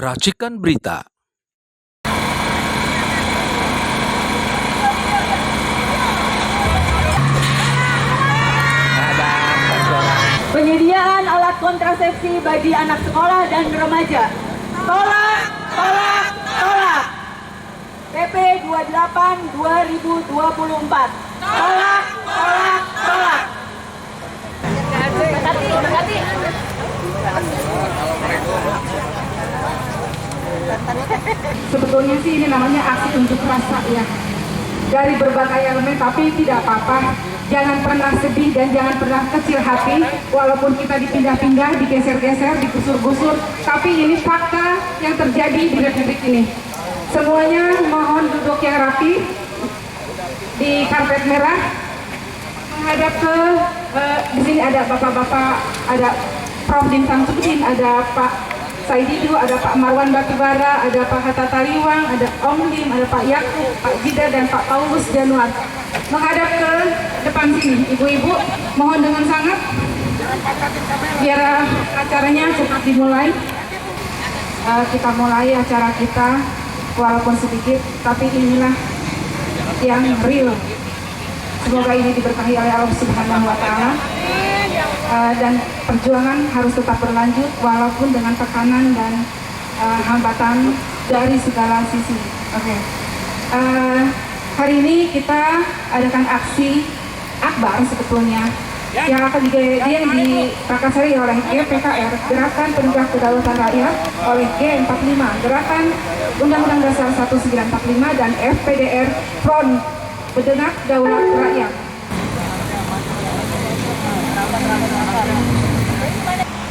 Racikan Berita. Penyediaan alat kontrasepsi bagi anak sekolah dan remaja. Tolak, tolak, tolak. PP 28 2024. Tolak, tolak, tolak. Berhati. Sebetulnya sih ini namanya aksi unjuk rasa ya, dari berbagai elemen, tapi tidak apa-apa. Jangan pernah sedih dan jangan pernah kecil hati, walaupun kita dipindah-pindah, digeser-geser, digusur-gusur, tapi ini fakta yang terjadi di Republik ini. Semuanya mohon duduk yang rapi di karpet merah, menghadap ke di sini ada bapak-bapak, ada Prof. Din Samsudin, ada Pak Saididu, ada Pak Marwan Batubara, ada Pak Hatta Taliwang, ada Om Lim, ada Pak Yakub, Pak Jida, dan Pak Paulus Januar. Menghadap ke depan sini, ibu-ibu, mohon dengan sangat biar acaranya cepat dimulai. Kita mulai acara kita, walaupun sedikit, tapi inilah yang real. Semoga ini diberkahi oleh Allah Subhanahu wa Ta'ala. Dan perjuangan harus tetap berlanjut walaupun dengan tekanan dan hambatan dari segala sisi. Oke. Hari ini kita adakan aksi akbar sebetulnya yang akan diprakasari oleh GPKR, Gerakan Penegak Kedaulatan Rakyat, oleh G45, Gerakan Undang-Undang Dasar 1945, dan FPDR, Front Pedenak Daulat Rakyat.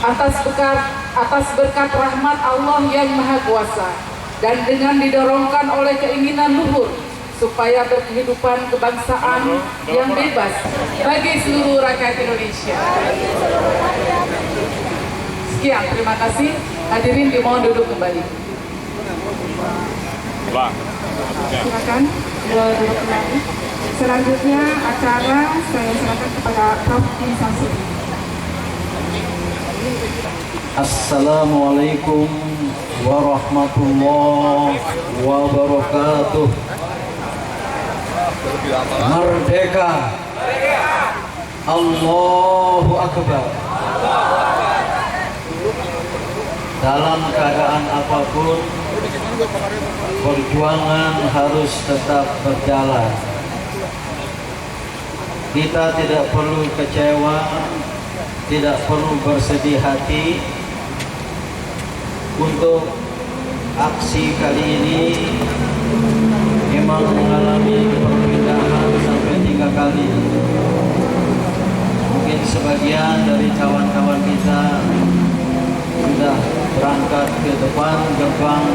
Atas berkat rahmat Allah yang Maha Kuasa dan dengan didorongkan oleh keinginan luhur supaya berkehidupan kebangsaan yang bebas bagi seluruh rakyat Indonesia. Sekian, terima kasih. Hadirin dimohon duduk kembali. Silakan duduk kembali. Selanjutnya acara saya silakan kepada Prof. Din Samsudin. Assalamualaikum warahmatullahi wabarakatuh. Merdeka! Allahu Akbar! Dalam keadaan apapun, perjuangan harus tetap berjalan. Kita tidak perlu kecewa, tidak perlu bersedih hati. Untuk aksi kali ini memang mengalami perpindahan sampai 3 kali. Mungkin sebagian dari kawan-kawan kita sudah berangkat ke depan gerbang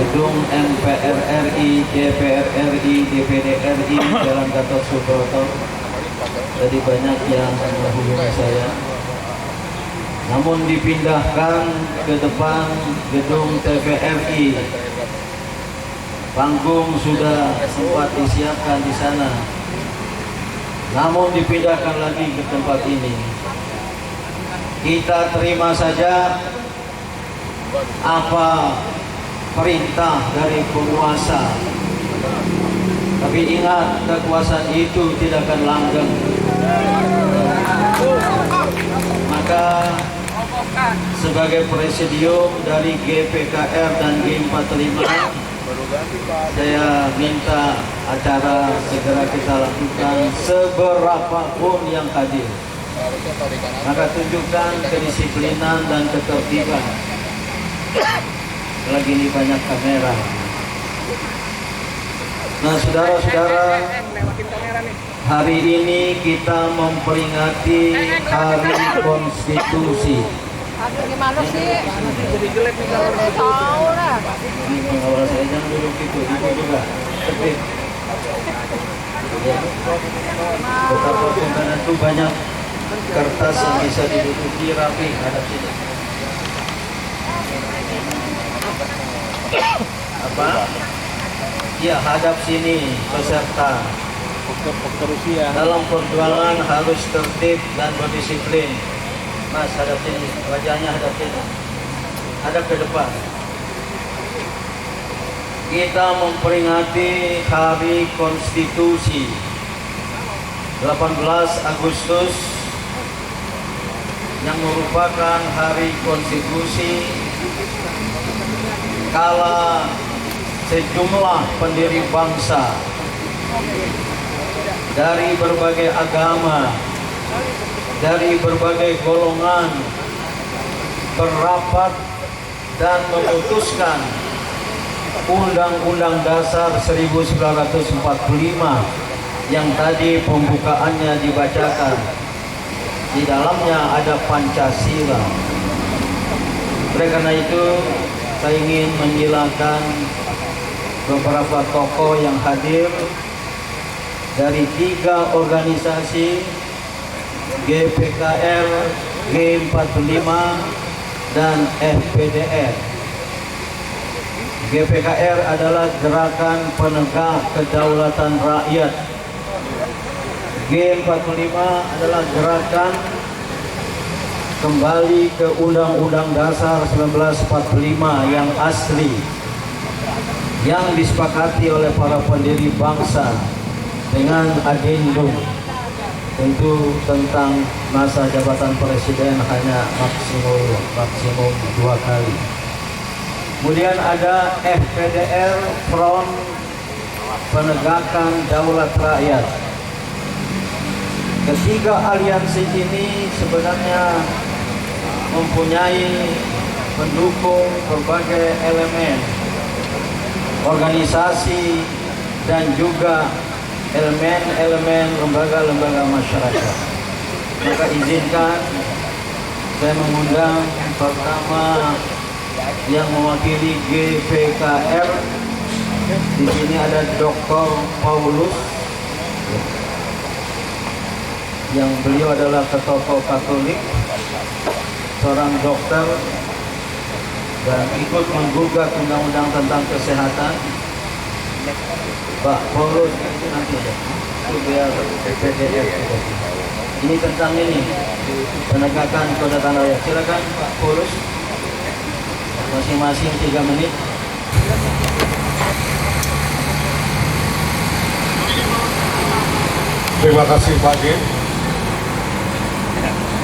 gedung MPR RI, DPR RI, DPD RI, Jalan Gatot Subroto. Jadi banyak yang menghubungi saya. Namun dipindahkan ke depan gedung TVRI. Panggung sudah sempat disiapkan di sana. Namun dipindahkan lagi ke tempat ini. Kita terima saja apa perintah dari penguasa. Tapi ingat, kekuasaan itu tidak akan langgeng. Maka sebagai presidium dari GPKR dan G45, saya minta acara segera kita lakukan seberapapun yang hadir. Maka tunjukkan kedisiplinan dan ketertiban. Lagi ini banyak kamera. Nah, saudara-saudara, hari ini kita memperingati Hari Konstitusi. Gimana sih? Jadi jelek nih kalau tahu lah. Ini pengawas saya jangan duduk itu juga. Tertib. Betapapun karena itu banyak kertas yang bisa diduduki rapi hadap sini. Apa? Ya, hadap sini peserta. Dalam perjuangan harus tertib dan berdisiplin. Mas, hadap sini, wajahnya hadap sini. hadap ke depan. Kita memperingati Hari Konstitusi 18 Agustus yang merupakan Hari Konstitusi kala sejumlah pendiri bangsa dari berbagai agama, dari berbagai golongan berapat dan memutuskan Undang-Undang Dasar 1945 yang tadi pembukaannya dibacakan. Di dalamnya ada Pancasila. Oleh karena itu, saya ingin menyilakan beberapa tokoh yang hadir dari 3 organisasi GPKR, G45, dan FPDR. GPKR adalah Gerakan Penegak Kedaulatan Rakyat. G45 adalah gerakan kembali ke Undang-Undang Dasar 1945 yang asli, yang disepakati oleh para pendiri bangsa dengan adendum, tentu tentang masa jabatan presiden hanya maksimum 2 kali. Kemudian ada FPDR, Front Penegakan Daulat Rakyat. Ketiga aliansi ini sebenarnya mempunyai pendukung berbagai elemen, organisasi, dan juga elemen-elemen lembaga-lembaga masyarakat. Maka izinkan saya mengundang pertama yang mewakili GPKR. Di sini ada Dr. Paulus, yang beliau adalah tokoh Katolik, seorang dokter, dan ikut menggugat undang-undang tentang kesehatan. Pak Paulus nanti ada, itu biar PPDR. Ini tentang ini penegakan kedaulatan rakyat. Silakan Pak Paulus, masing-masing 3 menit. Terima kasih Pak Din.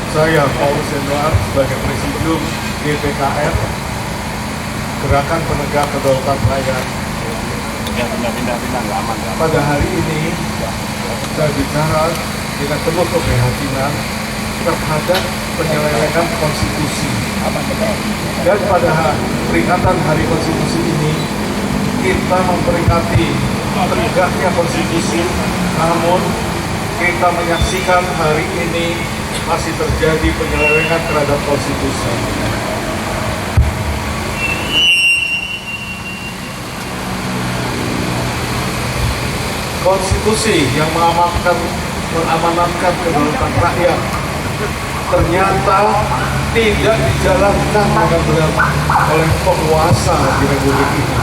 Saya Paulus Edward sebagai Presidium GPKR, Gerakan Penegak Kedaulatan Rakyat. Pada hari ini saya bicara dengan penuh keprihatinan terhadap penyelewengan konstitusi. Dan pada peringatan Hari Konstitusi ini kita memperingati tegaknya konstitusi, namun kita menyaksikan hari ini masih terjadi penyelewengan terhadap konstitusi. Konstitusi yang mengamanatkan kedaulatan rakyat ternyata tidak dijalankan dengan benar oleh penguasa di Republik ini.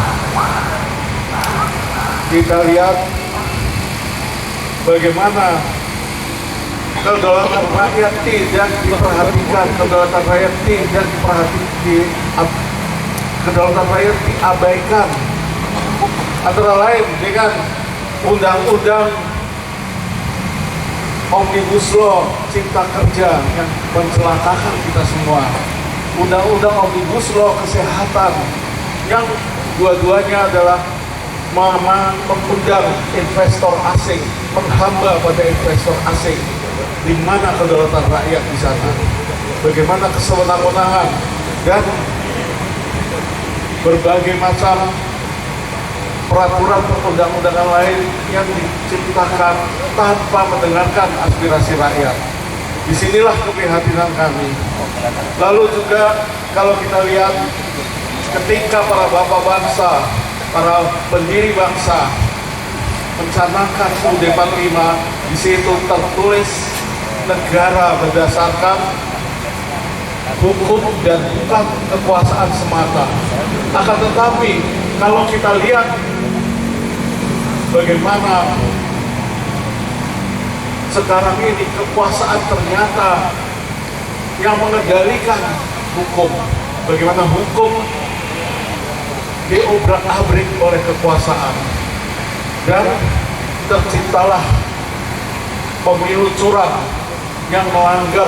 Kita lihat bagaimana kedaulatan rakyat tidak diperhatikan, kedaulatan rakyat tidak diperhatikan, kedaulatan rakyat diabaikan. Antara lain dengan undang-undang Omnibus Law Cipta Kerja yang mencelakakan kita semua, undang-undang Omnibus Law Kesehatan yang dua-duanya adalah mengundang investor asing, menghamba pada investor asing. Di mana kedaulatan rakyat di sana? Bagaimana kesewenang-wenangan dan berbagai macam peraturan perundang-undangan lain yang diciptakan tanpa mendengarkan aspirasi rakyat. Disinilah keprihatinan kami. Lalu juga kalau kita lihat ketika para bapak bangsa, para pendiri bangsa mencanangkan UUD 45, di situ tertulis negara berdasarkan hukum dan bukan kekuasaan semata. Akan tetapi kalau kita lihat bagaimana sekarang ini kekuasaan ternyata yang mengendalikan hukum, bagaimana hukum diobrak-abrik oleh kekuasaan, dan terciptalah pemilu curang yang melanggar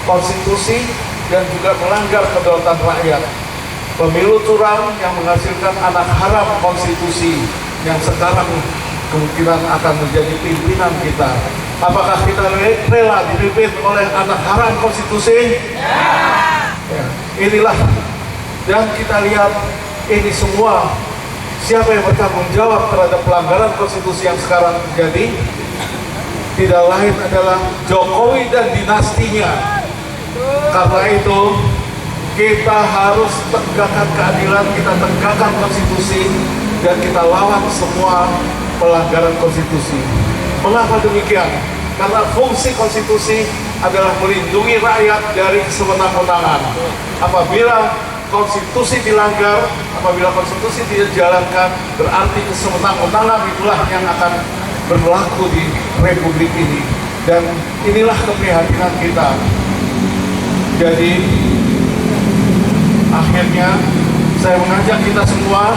konstitusi dan juga melanggar kedaulatan rakyat. Pemilu curang yang menghasilkan anak haram konstitusi yang sekarang kemungkinan akan menjadi pimpinan kita. Apakah kita rela dipimpin oleh anak haram konstitusi? Ya, inilah, dan kita lihat ini semua, siapa yang bertanggung jawab terhadap pelanggaran konstitusi yang sekarang terjadi? Tidak lain adalah Jokowi dan dinastinya. Karena itu kita harus tegakkan keadilan, kita tegakkan konstitusi, dan kita lawan semua pelanggaran konstitusi. Mengapa demikian? Karena fungsi konstitusi adalah melindungi rakyat dari kesewenang-wenangan. Apabila konstitusi dilanggar, apabila konstitusi tidak dijalankan, berarti kesewenang-wenangan itulah yang akan berlaku di republik ini. Dan inilah keprihatinan kita. Jadi akhirnya saya mengajak kita semua,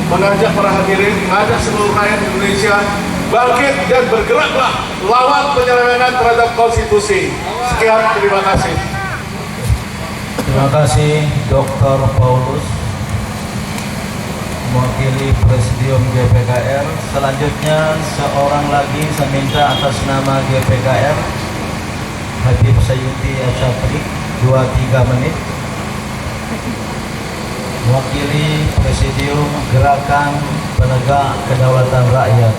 mengajak para hadirin, mengajak seluruh rakyat Indonesia bangkit dan bergeraklah lawan penyelewengan terhadap konstitusi. Sekian, terima kasih. Terima kasih Dr. Paulus, mewakili Presidium GPKR. Selanjutnya seorang lagi saya minta atas nama GPKR, Habib Sayuti Asyafri, 2-3 menit. Mewakili Presidium Gerakan Penegak Kedaulatan Rakyat.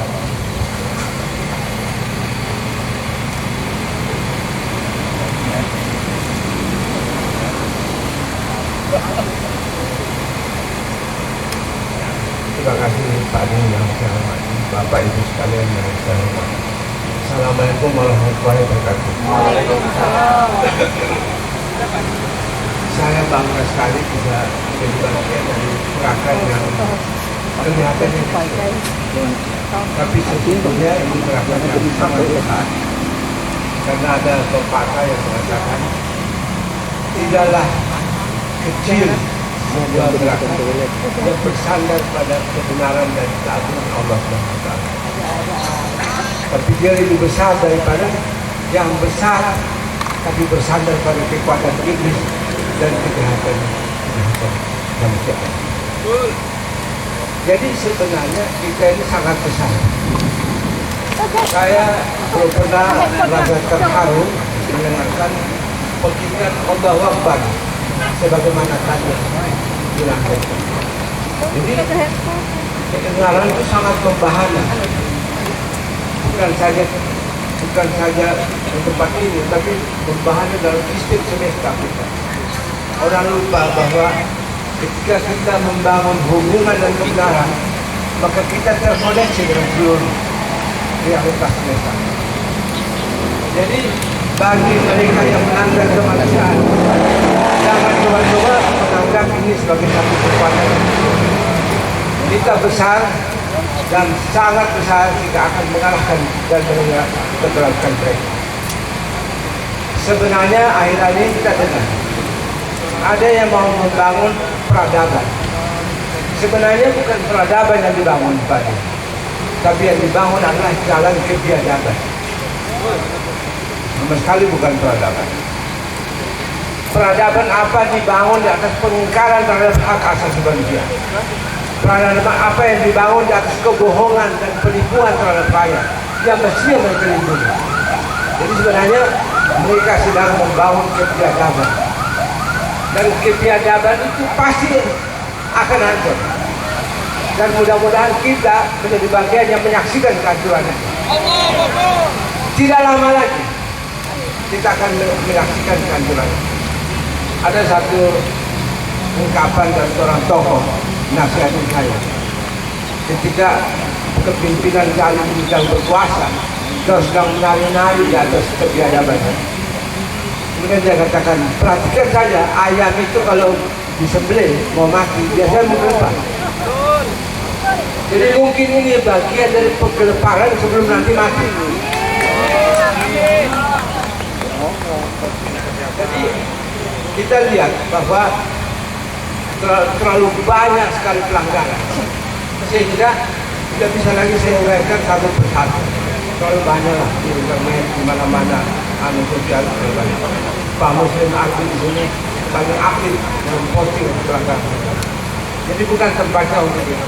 Terima kasih Pak Adi yang saya hormati, Bapak Ibu sekalian yang saya hormati. Assalamualaikum warahmatullahi wabarakatuh. Saya bangga sekali bisa menjadi bagian dari gerakan yang kelihatannya kecil, tapi sesungguhnya ini gerakan yang sangat besar. Karena ada pepatah yang mengatakan tidaklah kecil sebuah gerakan yang bersandar pada kebenaran dan keagungan Allah SWT. Tapi dia lebih besar daripada yang besar, tapi bersandar pada kekuatan iblis dan kejahatan manusia. Jadi sebenarnya kita ini sangat besar. Saya belum pernah merasa terharu mendengarkan pengingat Allahu Akbar sebagaimana tadi dilakukan. Jadi kedengaran itu sangat membahana. Bukan saja di tempat ini, tapi membahana dalam sistem semesta kita. Orang lupa bahwa ketika kita membangun hubungan dan kebenaran, maka kita terkoneksi dengan seluruh realitas semesta. Jadi bagi mereka yang menganggap kemanusiaan, jangan coba-coba menganggap ini sebagai satu kekuatan. Kita besar dan sangat besar jika akan mengalahkan dan menerapkan mereka. Sebenarnya akhir-akhir ini kita dengar ada yang mau membangun peradaban. Sebenarnya bukan peradaban yang dibangun pada, tapi yang dibangun adalah jalan kebiadaban. Sama sekali bukan peradaban. Peradaban apa dibangun di atas pengingkaran terhadap hak asasi manusia. Peradaban apa yang dibangun di atas kebohongan dan penipuan terhadap rakyat yang mestinya mereka lindungi. Jadi sebenarnya mereka sedang membangun kebiadaban. Dan kebiadaban itu pasti akan hancur. Dan mudah-mudahan kita menjadi bagian yang menyaksikan kehancurannya. Tidak lama lagi kita akan menyaksikan kehancurannya. Ada satu ungkapan dari seorang tokoh nasihatin saya. Ketika kepimpinan zalim sedang berkuasa, kau sedang menari-nari di atas kebiadaban. Kemudian dia katakan, perhatikan saja ayam itu kalau disembelih mau mati biasanya menggelepar. Jadi mungkin ini bagian dari penggeleparan sebelum nanti mati. Jadi kita lihat bahwa terlalu banyak sekali pelanggaran, sehingga tidak bisa lagi saya uraikan satu persatu. Terlalu banyak lah di internet, di mana-mana, sosial, Pak Muslim aktif di sini paling aktif memposting pelanggaran. Jadi bukan tempatnya untuk itu.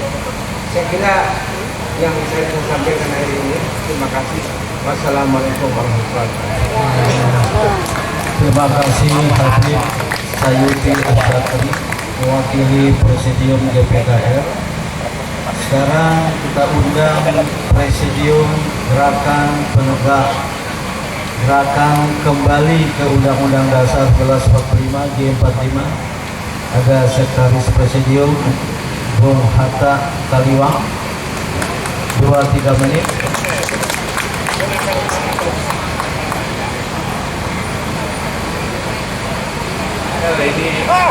Saya kira yang saya bisa sampaikan hari ini. Terima kasih. Wassalamualaikum warahmatullahi wabarakatuh. Terima kasih Habib Sayuti Asyatri, mewakili Presidium GPKR. Sekarang kita undang Presidium Gerakan Penegak Gerakan Kembali ke Undang-Undang Dasar 1145 G45. Ada Sekretaris Presidium Bung Hatta Kaliwang, 2-3 menit.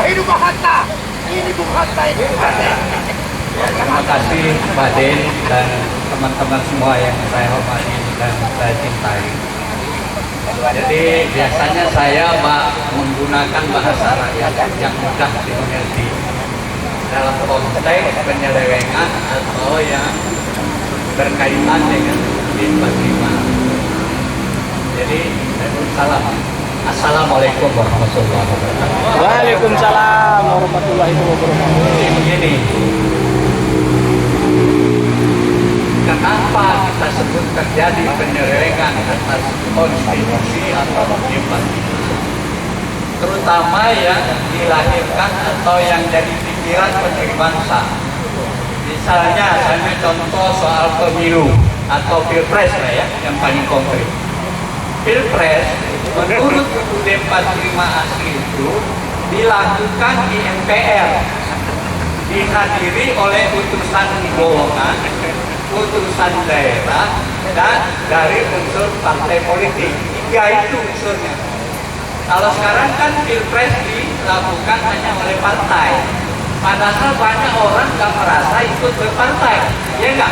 Hidup Bung Hatta! Ini Bung Hatta ini. Ya, terima kasih Pak Den dan teman-teman semua yang saya hormati dan saya cintai. Jadi biasanya saya menggunakan bahasa rakyat yang mudah dimengerti dalam konteks penyelewengan atau yang berkaitan dengan G45. Jadi, salam. Assalamualaikum warahmatullahi wabarakatuh. Waalaikumsalam warahmatullahi wabarakatuh. Jadi begini, kenapa kita sebut terjadi penyelewengan atas konstitusi atau G45? Terutama yang dilahirkan atau yang jadi pikiran pendiri bangsa. Misalnya, saya ambil contoh soal pemilu atau pilpres lah ya, yang paling konkret. Pilpres menurut UUD 45 asli itu dilakukan di MPR, dihadiri oleh utusan golongan, utusan daerah, dan dari unsur partai politik. 3 itu unsurnya. Kalau sekarang kan pilpres dilakukan hanya oleh partai, padahal banyak orang nggak merasa ikut berpartai, ya enggak?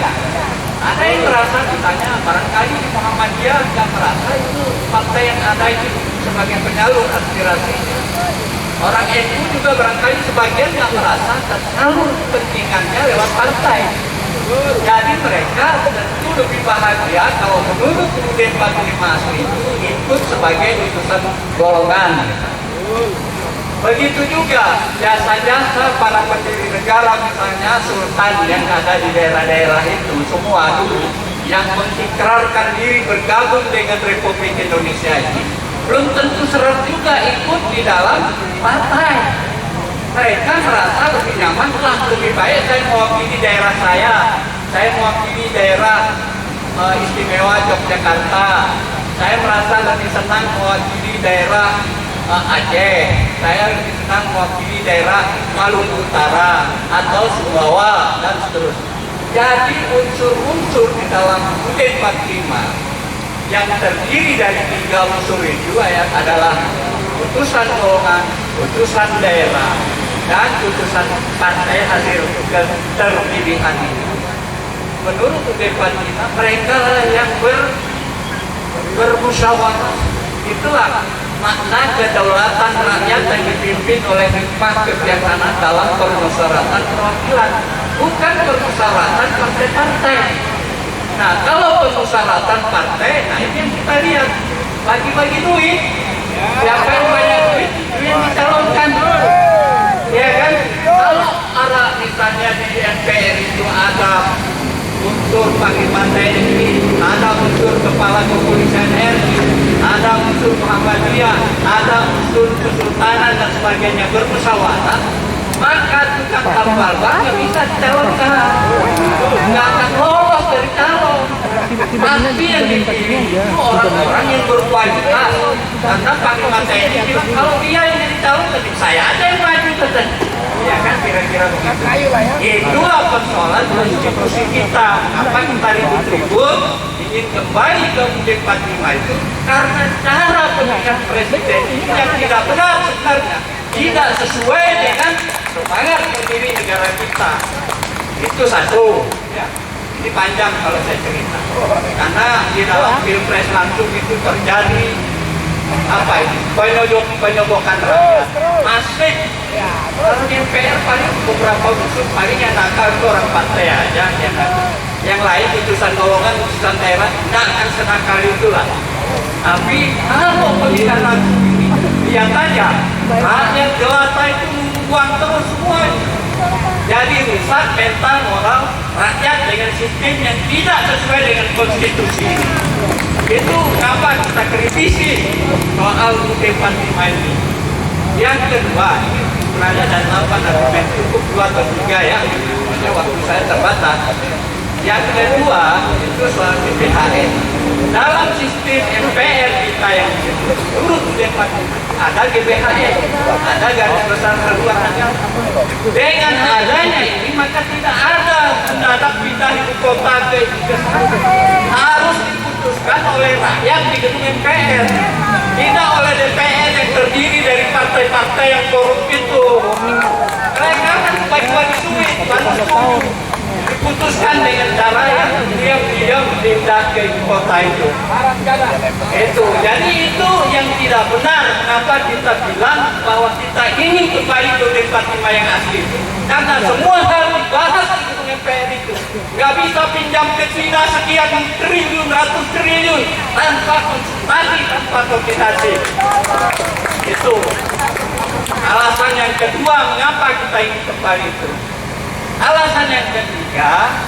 Ada yang merasa, misalnya barangkali Muhammadiyah nggak merasa itu partai yang ada itu sebagai penyalur aspirasi. Orang NU juga barangkali sebagian nggak merasa tersalur kepentingannya lewat partai. Jadi mereka tentu lebih bahagia kalau menurut UUD 45 asli itu ikut sebagai utusan golongan. Begitu juga jasa-jasa para pendiri negara, misalnya sultan yang ada di daerah-daerah itu semua dulu yang mengikrarkan diri bergabung dengan Republik Indonesia ini belum tentu serap juga ikut di dalam partai. Mereka merasa lebih nyaman, lebih baik saya mewakili daerah saya mewakili daerah istimewa Yogyakarta, saya merasa lebih senang mewakili daerah Aceh, saya lebih senang mewakili daerah Maluku Utara atau Sumbawa dan seterusnya. Jadi unsur-unsur di dalam UUD 45 yang terdiri dari 3 unsur itu adalah utusan golongan, utusan daerah, dan utusan partai hasil keterpilihan ini. Menurut UUD 45 mereka yang bermusyawarah. Itulah makna kedaulatan rakyat yang dipimpin oleh hikmah kebijaksanaan dalam permusyawaratan perwakilan, bukan permusyawaratan partai-partai. Nah, kalau permusyawaratan partai, nah ini yang kita lihat, bagi-bagi duit, siapa yang banyak duit, itu yang dicalonkan. Ya kan? Kalau ada misalnya di MPR itu ada unsur Panglima TNI, ada unsur Kepala Kepolisian RI, ada unsur Muhammadiyah, ada unsur Kesultanan dan sebagainya bermusyawarah, maka tukang tambal ban nggak bisa dicalonkan, nggak akan lolos dari calon. Pasti yang dipilih itu orang-orang yang berkualitas, karena Panglima TNI bilang kalau dia yang jadi calon, saya aja yang maju tertentu. Ya kan, kira-kira begitu. Itulah persoalan konstitusi kita. Apa kita ribut-ribut ingin kembali ke UUD 45 itu karena cara pemilihan presiden ini yang tidak benar sebenarnya, tidak sesuai dengan semangat pendiri negara kita. Itu satu. Ya. Ini panjang kalau saya cerita, karena di dalam pilpres langsung itu terjadi apa ini? Penyobokan rakyat. Masif. Kalau di MPR paling beberapa usul paling yang nakal itu orang partai aja, ya kan? Yang lain putusan golongan, putusan daerah, nggak akan senakal itulah. Tapi kalau pemilihan langsung ini, lihat aja, rakyat jelata itu membuang terus semua. Jadi rusak mental moral rakyat dengan sistem yang tidak sesuai dengan konstitusi. Itu kenapa kita kritisi soal UUD 45 ini. Yang kedua, ini sebenarnya dan argumen cukup 2 atau 3 ya, hanya waktu saya terbatas. Yang kedua itu soal GBHN. Dalam sistem MPR kita yang turut debat ada GBHN, ada garis besar haluan negara. Dengan adanya ini maka tidak ada mendadak pindah ibu kota ke harus diputuskan oleh rakyat di gedung MPR, tidak oleh DPR yang terdiri dari partai-partai yang korup itu. Mereka kan bagi-bagi duit, lalu diputuskan dengan cara yang diam-diam pindah ke ibu kota itu. Jadi itu yang tidak benar. Kenapa kita bilang bahwa kita ingin kembali ke UUD 45 yang asli? Karena semua hal dibahas di gedung MPR itu. Nggak bisa pinjam ke Cina sekian triliun, ratus triliun tanpa konsultasi, tanpa koordinasi. Itu alasan yang kedua mengapa kita ingin kembali itu. Alasan yang ketiga,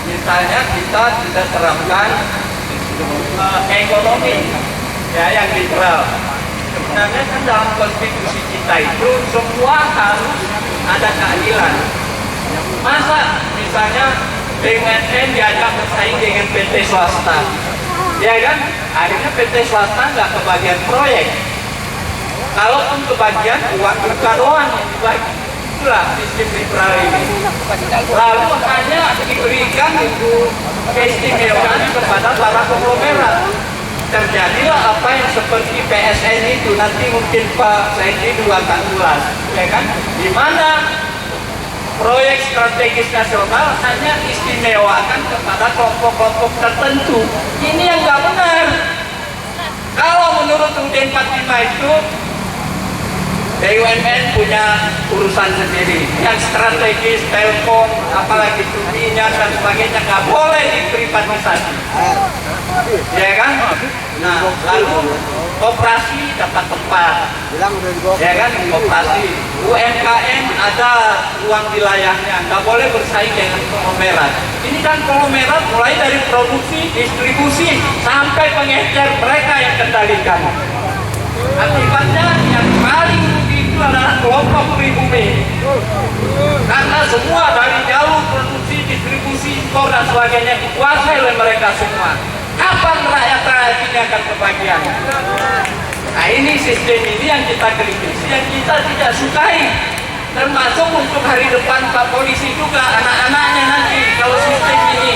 misalnya kita sudah terapkan ekonomi ya yang liberal. Sebenarnya kan dalam konstitusi kita itu semua harus ada keadilan. Masa misalnya BUMN diajak bersaing dengan PT swasta, ya kan? Akhirnya PT swasta nggak kebagian proyek. Kalaupun kebagian uang buka doang yang dibagi. Itulah sistem liberal ini. Lalu hanya diberikan keistimewaan kepada para konglomerat. Terjadilah apa yang seperti PSN itu, nanti mungkin Pak Saidi juga akan ulas, ya kan? Di mana proyek strategis nasional hanya istimewakan kepada kelompok-kelompok tertentu. Ini yang nggak benar. Kalau menurut UUD 45 itu BUMN punya urusan sendiri, yang strategis, telkom, apalagi itu minyak dan sebagainya nggak boleh diprivatisasi, ya kan? Nah, lalu koperasi dapat tempat, ya kan? Koperasi, UMKM ada ruang wilayahnya, nggak boleh bersaing dengan konglomerat. Ini kan konglomerat mulai dari produksi, distribusi sampai pengecer mereka yang kendalikan. Akibatnya yang paling rugi itu adalah kelompok pribumi, karena semua dari jalur produksi, distribusi, impor dan sebagainya dikuasai oleh mereka semua. Kapan rakyat ini akan kebagian? Nah, ini sistem ini yang kita kritisi, yang kita tidak sukai. Termasuk untuk hari depan Pak Polisi juga, anak-anaknya nanti kalau sistem ini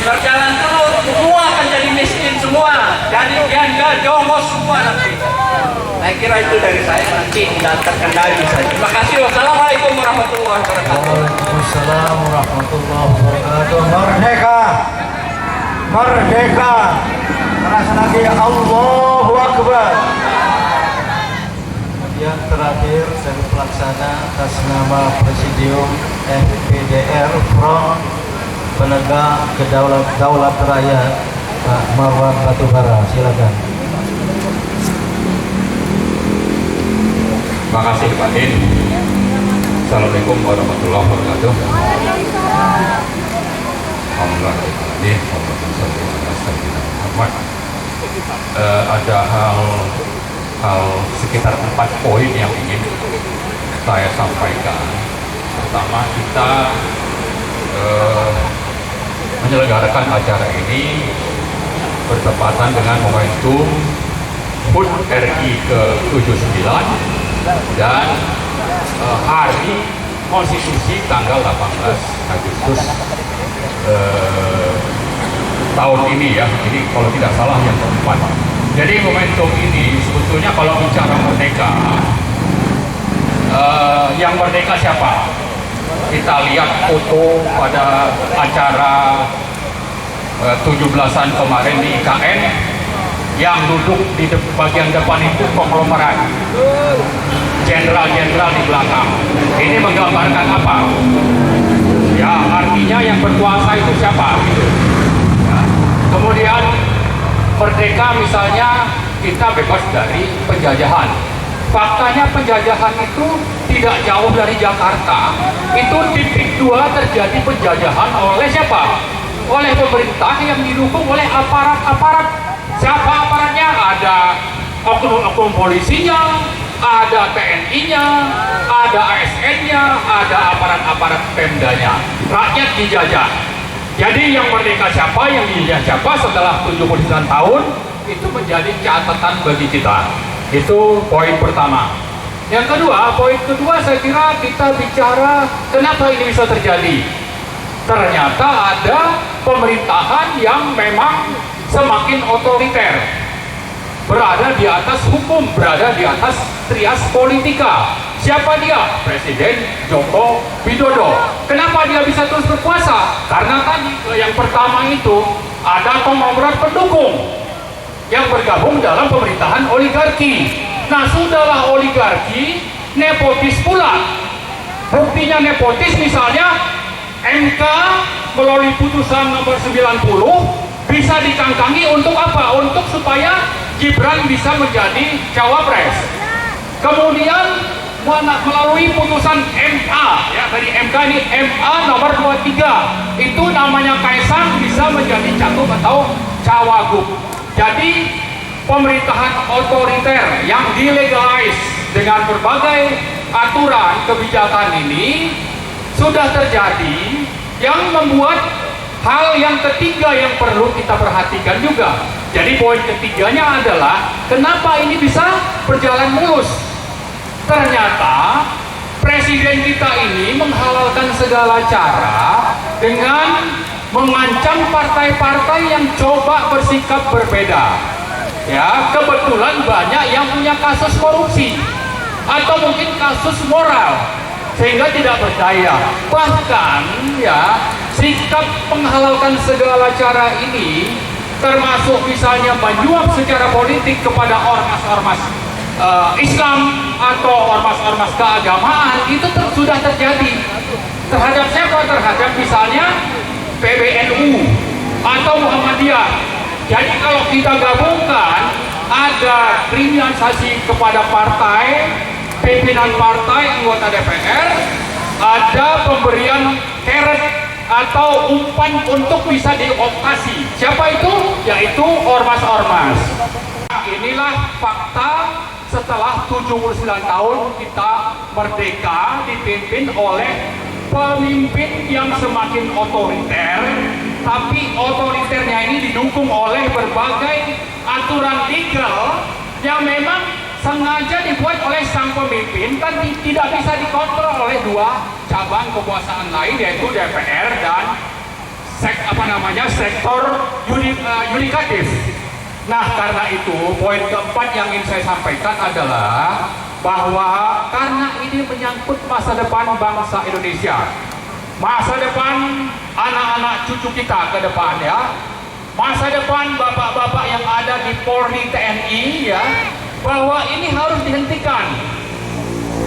berjalan terus, semua akan jadi miskin semua, jadi janda jongos semua nanti. Saya kira itu dari saya, nanti tidak terkendali saja. Terima kasih. Wassalamualaikum warahmatullahi wabarakatuh. Waalaikumsalam warahmatullahi wabarakatuh. Merdeka, merdeka. Terasa lagi Allahu Akbar. Yang terakhir sebagai pelaksana atas nama Presidium FPDR Front Penegak Daulat Rakyat, Pak Marwan Batubara, silakan. Terima kasih Pak Din. Assalamualaikum warahmatullahi wabarakatuh. Ada hal sekitar 4 poin yang ingin saya sampaikan. Pertama, kita menyelenggarakan acara ini bertepatan dengan momentum HUT RI ke-79 dan hari konstitusi tanggal 18 Agustus tahun ini ya. Ini kalau tidak salah yang keempat. Jadi momentum ini sebetulnya kalau bicara merdeka, yang merdeka siapa? Kita lihat foto pada acara 17-an kemarin di IKN, yang duduk di bagian depan itu konglomerat, jenderal-jenderal di belakang. Ini menggambarkan apa? Ya, artinya yang berkuasa itu siapa? Ya. Kemudian merdeka misalnya kita bebas dari penjajahan. Faktanya penjajahan itu tidak jauh dari Jakarta. Itu titik 2 terjadi penjajahan oleh siapa? Oleh pemerintah yang didukung oleh aparat-aparat. Siapa aparatnya? Ada oknum-oknum polisinya, ada TNI-nya, ada ASN-nya, ada aparat-aparat Pemdanya. Rakyat dijajah. Jadi yang merdeka siapa, yang dijajah siapa setelah 79 tahun, itu menjadi catatan bagi kita. Itu poin pertama. Yang kedua, poin kedua saya kira kita bicara kenapa ini bisa terjadi. Ternyata ada pemerintahan yang memang semakin otoriter, berada di atas hukum, berada di atas trias politika. Siapa dia? Presiden Joko Widodo. Kenapa dia bisa terus berkuasa? Karena tadi yang pertama itu ada konglomerat pendukung yang bergabung dalam pemerintahan oligarki. Nah, sudahlah oligarki, nepotis pula. Buktinya nepotis misalnya MK melalui putusan nomor 90 bisa dikangkangi untuk apa? Untuk supaya Gibran bisa menjadi cawapres. Kemudian melalui putusan MA, ya dari MK ini MA nomor 23, itu namanya Kaisang bisa menjadi cagup atau cawagup. Jadi pemerintahan otoriter yang dilegalize dengan berbagai aturan kebijakan ini sudah terjadi, yang membuat hal yang ketiga yang perlu kita perhatikan juga. Jadi poin ketiganya adalah kenapa ini bisa berjalan mulus. Ternyata presiden kita ini menghalalkan segala cara dengan mengancam partai-partai yang coba bersikap berbeda. Ya, kebetulan banyak yang punya kasus korupsi atau mungkin kasus moral sehingga tidak berdaya. Bahkan ya, sikap menghalalkan segala cara ini termasuk misalnya menyuap secara politik kepada ormas-ormas Islam atau ormas-ormas keagamaan itu sudah terjadi. Terhadap siapa? Terhadap misalnya PBNU atau Muhammadiyah. Jadi kalau kita gabungkan, ada kriminalisasi kepada partai, pimpinan partai, anggota DPR, ada pemberian carrot atau umpan untuk bisa dioptasi. Siapa itu? Yaitu ormas-ormas. Inilah fakta setelah 79 tahun kita merdeka dipimpin oleh pemimpin yang semakin otoriter, tapi otoriternya ini didukung oleh berbagai aturan legal yang memang sengaja dibuat oleh sang pemimpin, kan tidak bisa dikontrol oleh dua cabang kekuasaan lain, yaitu DPR dan sektor yudikatif. Nah, karena itu poin keempat yang ingin saya sampaikan adalah bahwa karena ini menyangkut masa depan bangsa Indonesia, masa depan anak-anak cucu kita ke depan ya, masa depan bapak-bapak yang ada di Polri, TNI ya, bahwa ini harus dihentikan.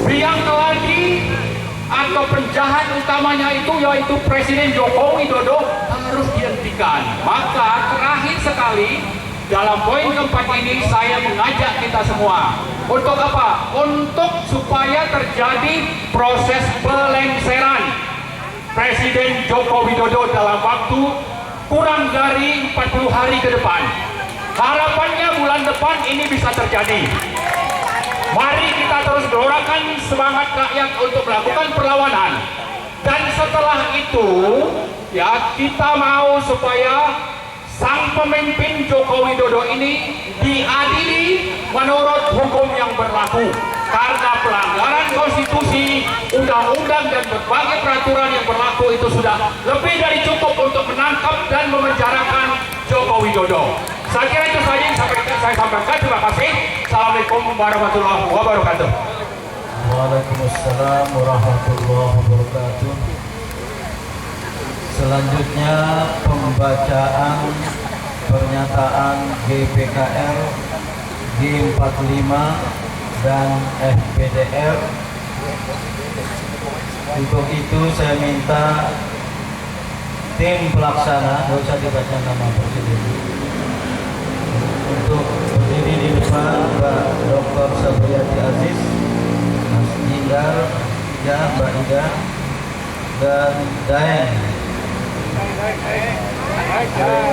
Yang lagi atau penjahat utamanya itu yaitu Presiden Joko Widodo harus dihentikan. Maka terakhir sekali dalam poin keempat ini saya mengajak kita semua untuk apa? Untuk supaya terjadi proses pelengseran Presiden Joko Widodo dalam waktu kurang dari 40 hari ke depan. Harapannya bulan depan ini bisa terjadi. Mari kita terus dorakan semangat rakyat untuk melakukan perlawanan. Dan setelah itu ya, kita mau supaya sang pemimpin Joko Widodo ini diadili menurut hukum yang berlaku. Karena pelanggaran konstitusi, undang-undang dan berbagai peraturan yang berlaku itu sudah lebih dari cukup untuk menangkap dan memenjarakan Joko Widodo. Saya kira itu saja yang saya sampaikan. Terima kasih. Assalamualaikum warahmatullahi wabarakatuh. Waalaikumsalam warahmatullahi wabarakatuh. Selanjutnya pembacaan pernyataan GPKR, G45 dan FPDR. Untuk itu saya minta tim pelaksana, nggak usah dibaca nama presiden, untuk berdiri di depan Mbak Dr. Sabriyati Aziz, Mas Jindar, ya, Mbak Ida, dan Daeng.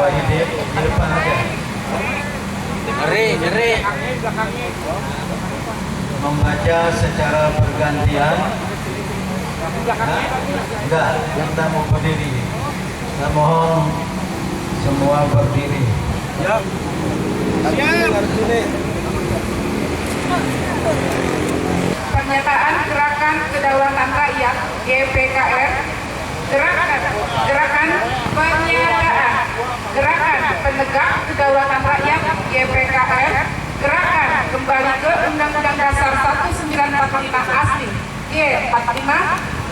Wahidin di depan aja. Membaca secara bergantian. Enggak, kita mau berdiri. Saya mohon semua berdiri. Ya. Pernyataan Gerakan Kedaulatan Rakyat GPKR, Gerakan Penyataan Gerakan Penegak Kedaulatan Rakyat GPKR, Gerakan Kembali ke Undang-Undang Dasar 1945 asli G45,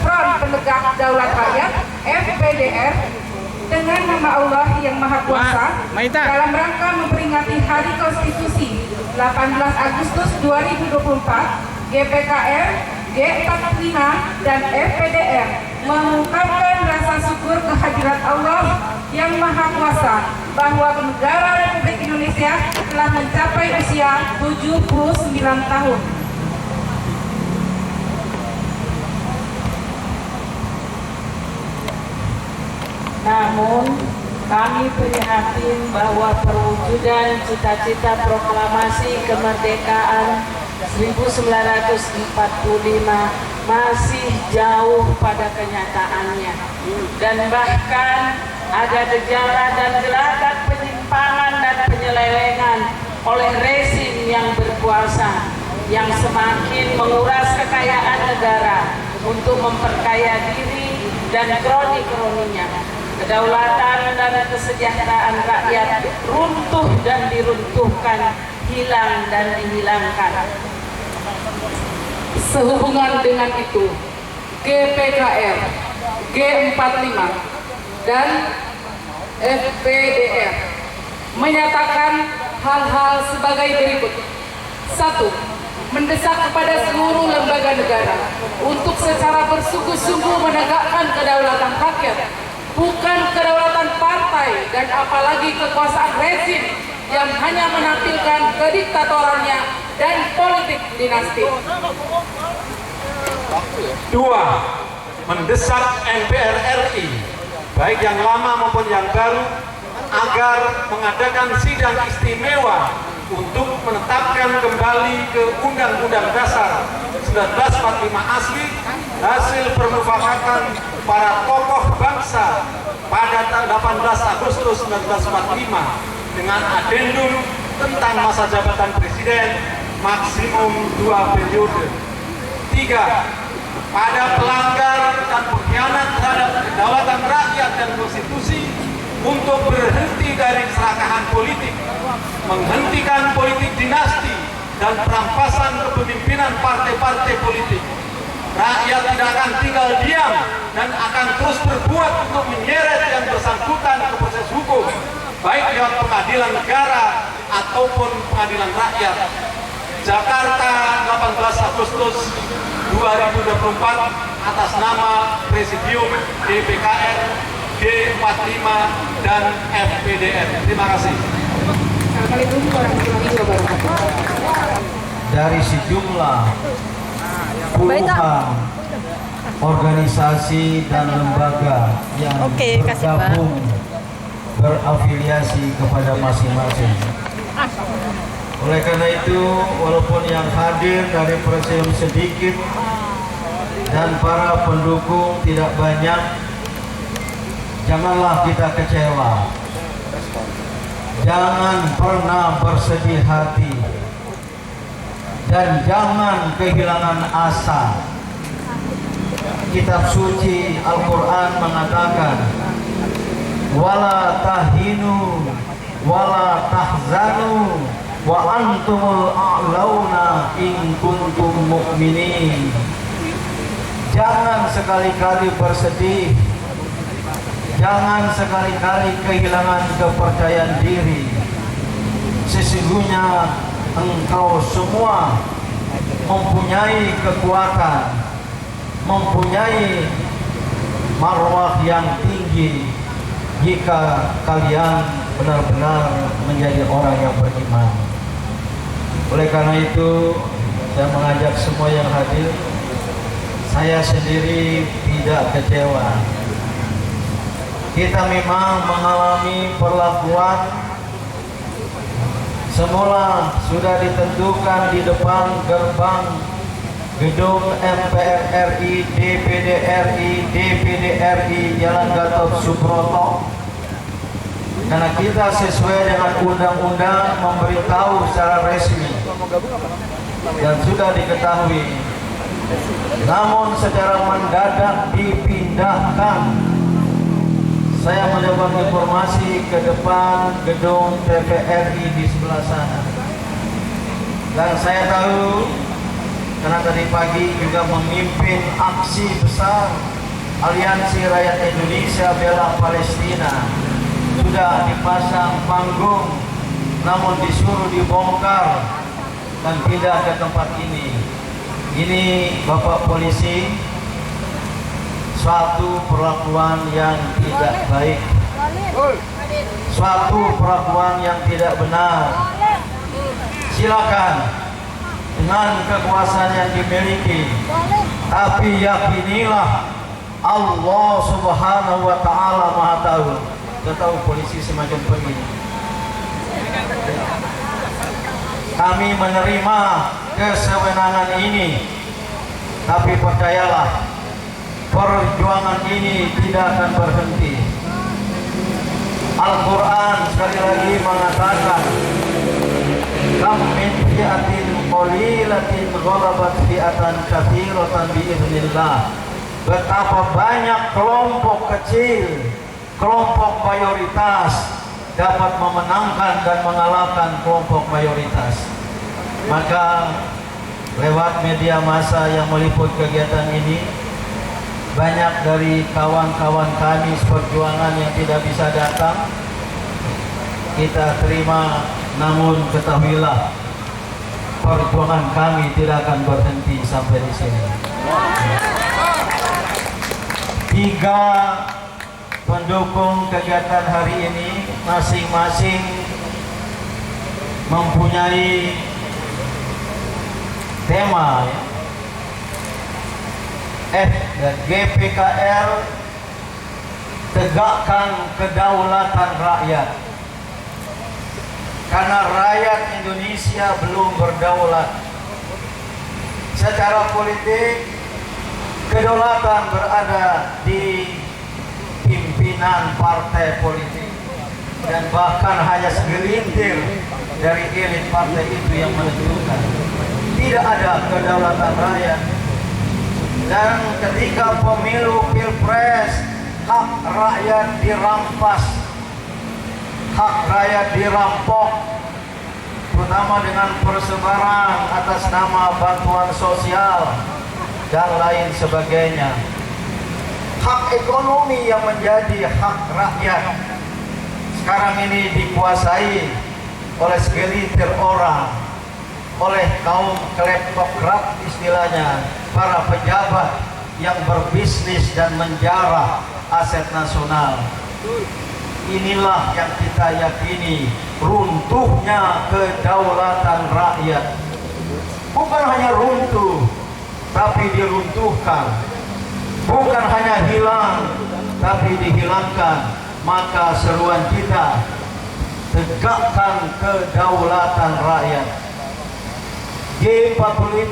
Front Penegak Daulat Rakyat FPDR, dengan nama Allah yang Maha Kuasa, dalam rangka memperingati Hari Konstitusi 18 Agustus 2024, GPKR, G45 dan FPDR mengungkapkan rasa syukur kehadirat Allah yang Maha Kuasa bahwa negara Republik Indonesia telah mencapai usia 79 tahun. Namun, kami prihatin bahwa perwujudan cita-cita proklamasi kemerdekaan 1945 masih jauh pada kenyataannya, dan bahkan ada gejala dan gelagat penyimpangan dan penyelewengan oleh rezim yang berkuasa yang semakin menguras kekayaan negara untuk memperkaya diri dan kroni-kroninya. Kedaulatan dan kesejahteraan rakyat runtuh dan diruntuhkan, hilang dan dihilangkan. Sehubungan dengan itu, GPKR, G45 dan FPDR menyatakan hal-hal sebagai berikut. 1. Mendesak kepada seluruh lembaga negara untuk secara bersungguh-sungguh menegakkan kedaulatan rakyat, bukan kedaulatan partai dan apalagi kekuasaan rezim yang hanya menampilkan kediktatorannya dan politik dinasti. 2. Mendesak MPR RI, baik yang lama maupun yang baru, agar mengadakan sidang istimewa untuk menetapkan kembali ke Undang-Undang Dasar 1945 asli hasil permufakatan para tokoh bangsa pada 18 Agustus 1945 dengan adendum tentang masa jabatan presiden maksimum 2 periode. 3. Pada pelanggar dan pengkhianat terhadap kedaulatan rakyat dan konstitusi untuk berhenti dari keserakahan politik, menghentikan politik dinasti dan perampasan kepemimpinan partai-partai politik. Rakyat tidak akan tinggal diam dan akan terus berbuat untuk menyeret yang bersangkutan ke proses hukum, baik lewat pengadilan negara ataupun pengadilan rakyat. Jakarta, 18 Agustus 2024, atas nama Presidium GPKR, G45 dan FPDR. Terima kasih. Assalamualaikum warahmatullahi wabarakatuh. Dari sejumlah puluhan organisasi dan lembaga yang bergabung berafiliasi kepada masing-masing. Oleh karena itu, walaupun yang hadir dari presidium sedikit dan para pendukung tidak banyak, janganlah kita kecewa. Jangan pernah bersedih hati dan jangan kehilangan asa. Kitab suci Al-Quran mengatakan, wala tahinu wala tahzanu wa antumul a'launa in kuntum mu'minin. Jangan sekali-kali bersedih, jangan sekali-kali kehilangan kepercayaan diri. Sesungguhnya engkau semua mempunyai kekuatan, mempunyai marwah yang tinggi jika kalian benar-benar menjadi orang yang beriman. Oleh karena itu, saya mengajak semua yang hadir, saya sendiri tidak kecewa. Kita memang mengalami perlakuan semula sudah ditentukan di depan gerbang gedung MPR RI, DPD RI, DPD RI Jalan Gatot Subroto. Karena kita sesuai dengan undang-undang memberitahu secara resmi dan sudah diketahui. Namun secara mendadak dipindahkan. Saya mendapat informasi ke depan gedung TVRI di sebelah sana. Dan saya tahu karena tadi pagi juga memimpin aksi besar Aliansi Rakyat Indonesia Bela Palestina. Sudah dipasang panggung, namun disuruh dibongkar dan pindah ke tempat ini. Ini Bapak Polisi, suatu perlakuan yang tidak baik, suatu perlakuan yang tidak benar. Silakan dengan kekuasaan yang dimiliki, tapi yakinilah Allah Subhanahu wa Ta'ala Maha Tahu. Tahu polisi semacam begini. Kami menerima kesewenangan ini, tapi percayalah, perjuangan ini tidak akan berhenti. Al-Quran sekali lagi mengatakan, kam min fi'atin qalilatin ghalabat fi'atan katsiratan biidznillah. Betapa banyak kelompok kecil, kelompok mayoritas dapat memenangkan dan mengalahkan kelompok mayoritas. Maka lewat media massa yang meliput kegiatan ini, banyak dari kawan-kawan kami seperjuangan yang tidak bisa datang, kita terima. Namun ketahuilah, perjuangan kami tidak akan berhenti sampai di sini. 3 pendukung kegiatan hari ini masing-masing mempunyai tema, ya. F dan GPKR, tegakkan kedaulatan rakyat. Karena rakyat Indonesia belum berdaulat secara politik, kedaulatan berada di pimpinan partai politik dan bahkan hanya segelintir dari elit partai itu yang menentukan. Tidak ada kedaulatan rakyat. Dan ketika pemilu pilpres, hak rakyat dirampas, hak rakyat dirampok, terutama dengan persebaran atas nama bantuan sosial dan lain sebagainya. Hak ekonomi yang menjadi hak rakyat sekarang ini dikuasai oleh segelintir orang, oleh kaum kleptokrat istilahnya, para pejabat yang berbisnis dan menjarah aset nasional. Inilah yang kita yakini runtuhnya kedaulatan rakyat. Bukan hanya runtuh, tapi diruntuhkan. Bukan hanya hilang, tapi dihilangkan. Maka seruan kita, tegakkan kedaulatan rakyat. G45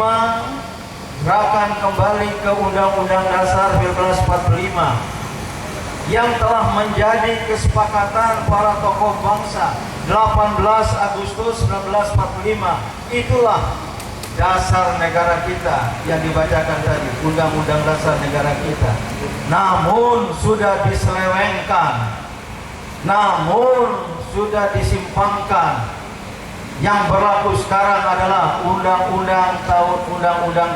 gerakan kembali ke Undang-Undang Dasar 1945 yang telah menjadi kesepakatan para tokoh bangsa 18 Agustus 1945. Itulah dasar negara kita yang dibacakan tadi, Undang-Undang Dasar negara kita. Namun sudah diselewengkan, namun sudah disimpangkan. Yang berlaku sekarang adalah Undang-Undang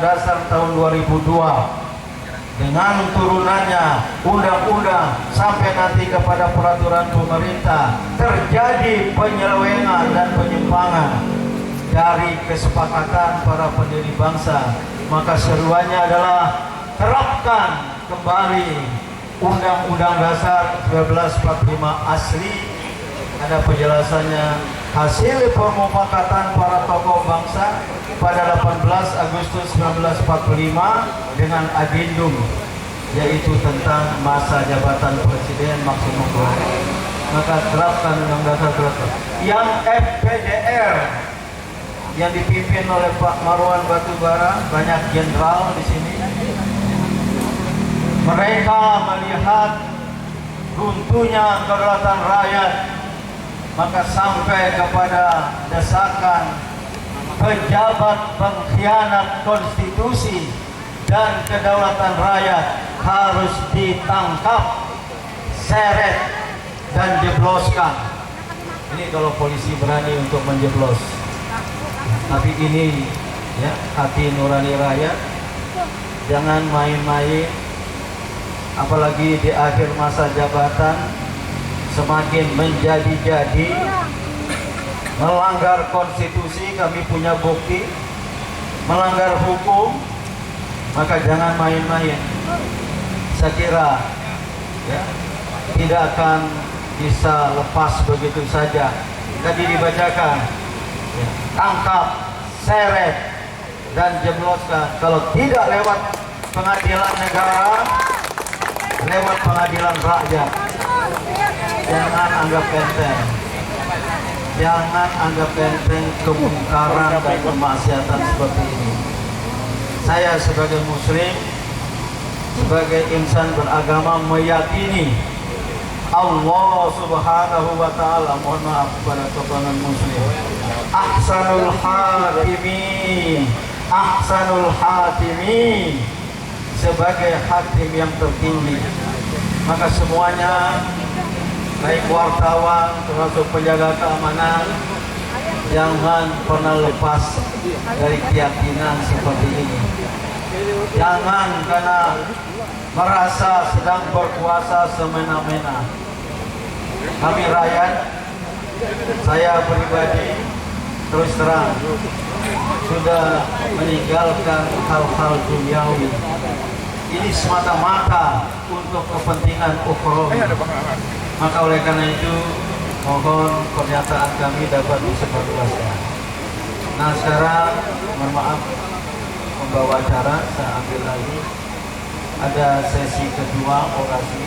Dasar tahun 2002 dengan turunannya undang-undang sampai nanti kepada peraturan pemerintah terjadi penyelewengan dan penyimpangan dari kesepakatan para pendiri bangsa, maka seruannya adalah terapkan kembali Undang-Undang Dasar 1945 asli. Ada penjelasannya, hasil permufakatan para tokoh bangsa pada 18 Agustus 1945 dengan adendum, yaitu tentang masa jabatan presiden maksimum 2 tahun. Maka terapkan Undang-Undang Dasar yang FPDR yang dipimpin oleh Pak Marwan Batubara, banyak jenderal di sini. Mereka melihat runtuhnya kedaulatan rakyat, maka sampai kepada desakan pejabat pengkhianat konstitusi dan kedaulatan rakyat harus ditangkap, seret, dan jebloskan. Ini kalau polisi berani untuk menjeblos. Tapi ini ya, hati nurani rakyat, jangan main-main, apalagi di akhir masa jabatan semakin menjadi-jadi, melanggar konstitusi, kami punya bukti, melanggar hukum, maka jangan main-main. Saya kira ya, tidak akan bisa lepas begitu saja. Tadi dibacakan ya, tangkap, seret, dan jebloskan. Kalau tidak lewat pengadilan negara, lewat pengadilan rakyat. Jangan anggap enteng. Jangan anggap enteng kemungkaran dan kemaksiatan seperti ini. Saya sebagai muslim, sebagai insan beragama, meyakini Allah Subhanahu wa Ta'ala, mohon maaf kepada kebanyakan muslim, ahsanul hakimin, ahsanul hakimin, sebagai hakim yang tertinggi. Maka semuanya, baik wartawan termasuk penjaga keamanan, jangan pernah lepas dari keyakinan seperti ini. Jangan karena merasa sedang berkuasa semena-mena. Kami rakyat, saya pribadi terus terang sudah meninggalkan hal-hal duniawi. Ini semata-mata untuk kepentingan ukhrawi. Maka oleh karena itu mohon pernyataan kami dapat disebarluaskan. Nah sekarang mohon maaf, membawa acara saya ambil lagi. Ada sesi kedua orasi,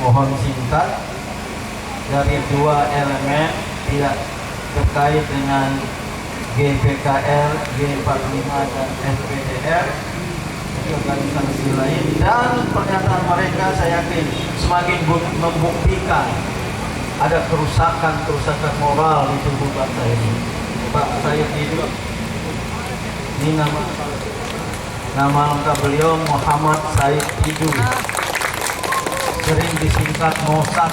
mohon singkat dari dua elemen tidak terkait dengan GPKR, G45 dan FPDR, organisasi lain, dan pernyataan mereka saya yakin semakin membuktikan ada kerusakan moral di tubuh bangsa ini. Pak saya hidup, ini nama lengkap beliau Muhammad Said Didu, sering disingkat Mossad,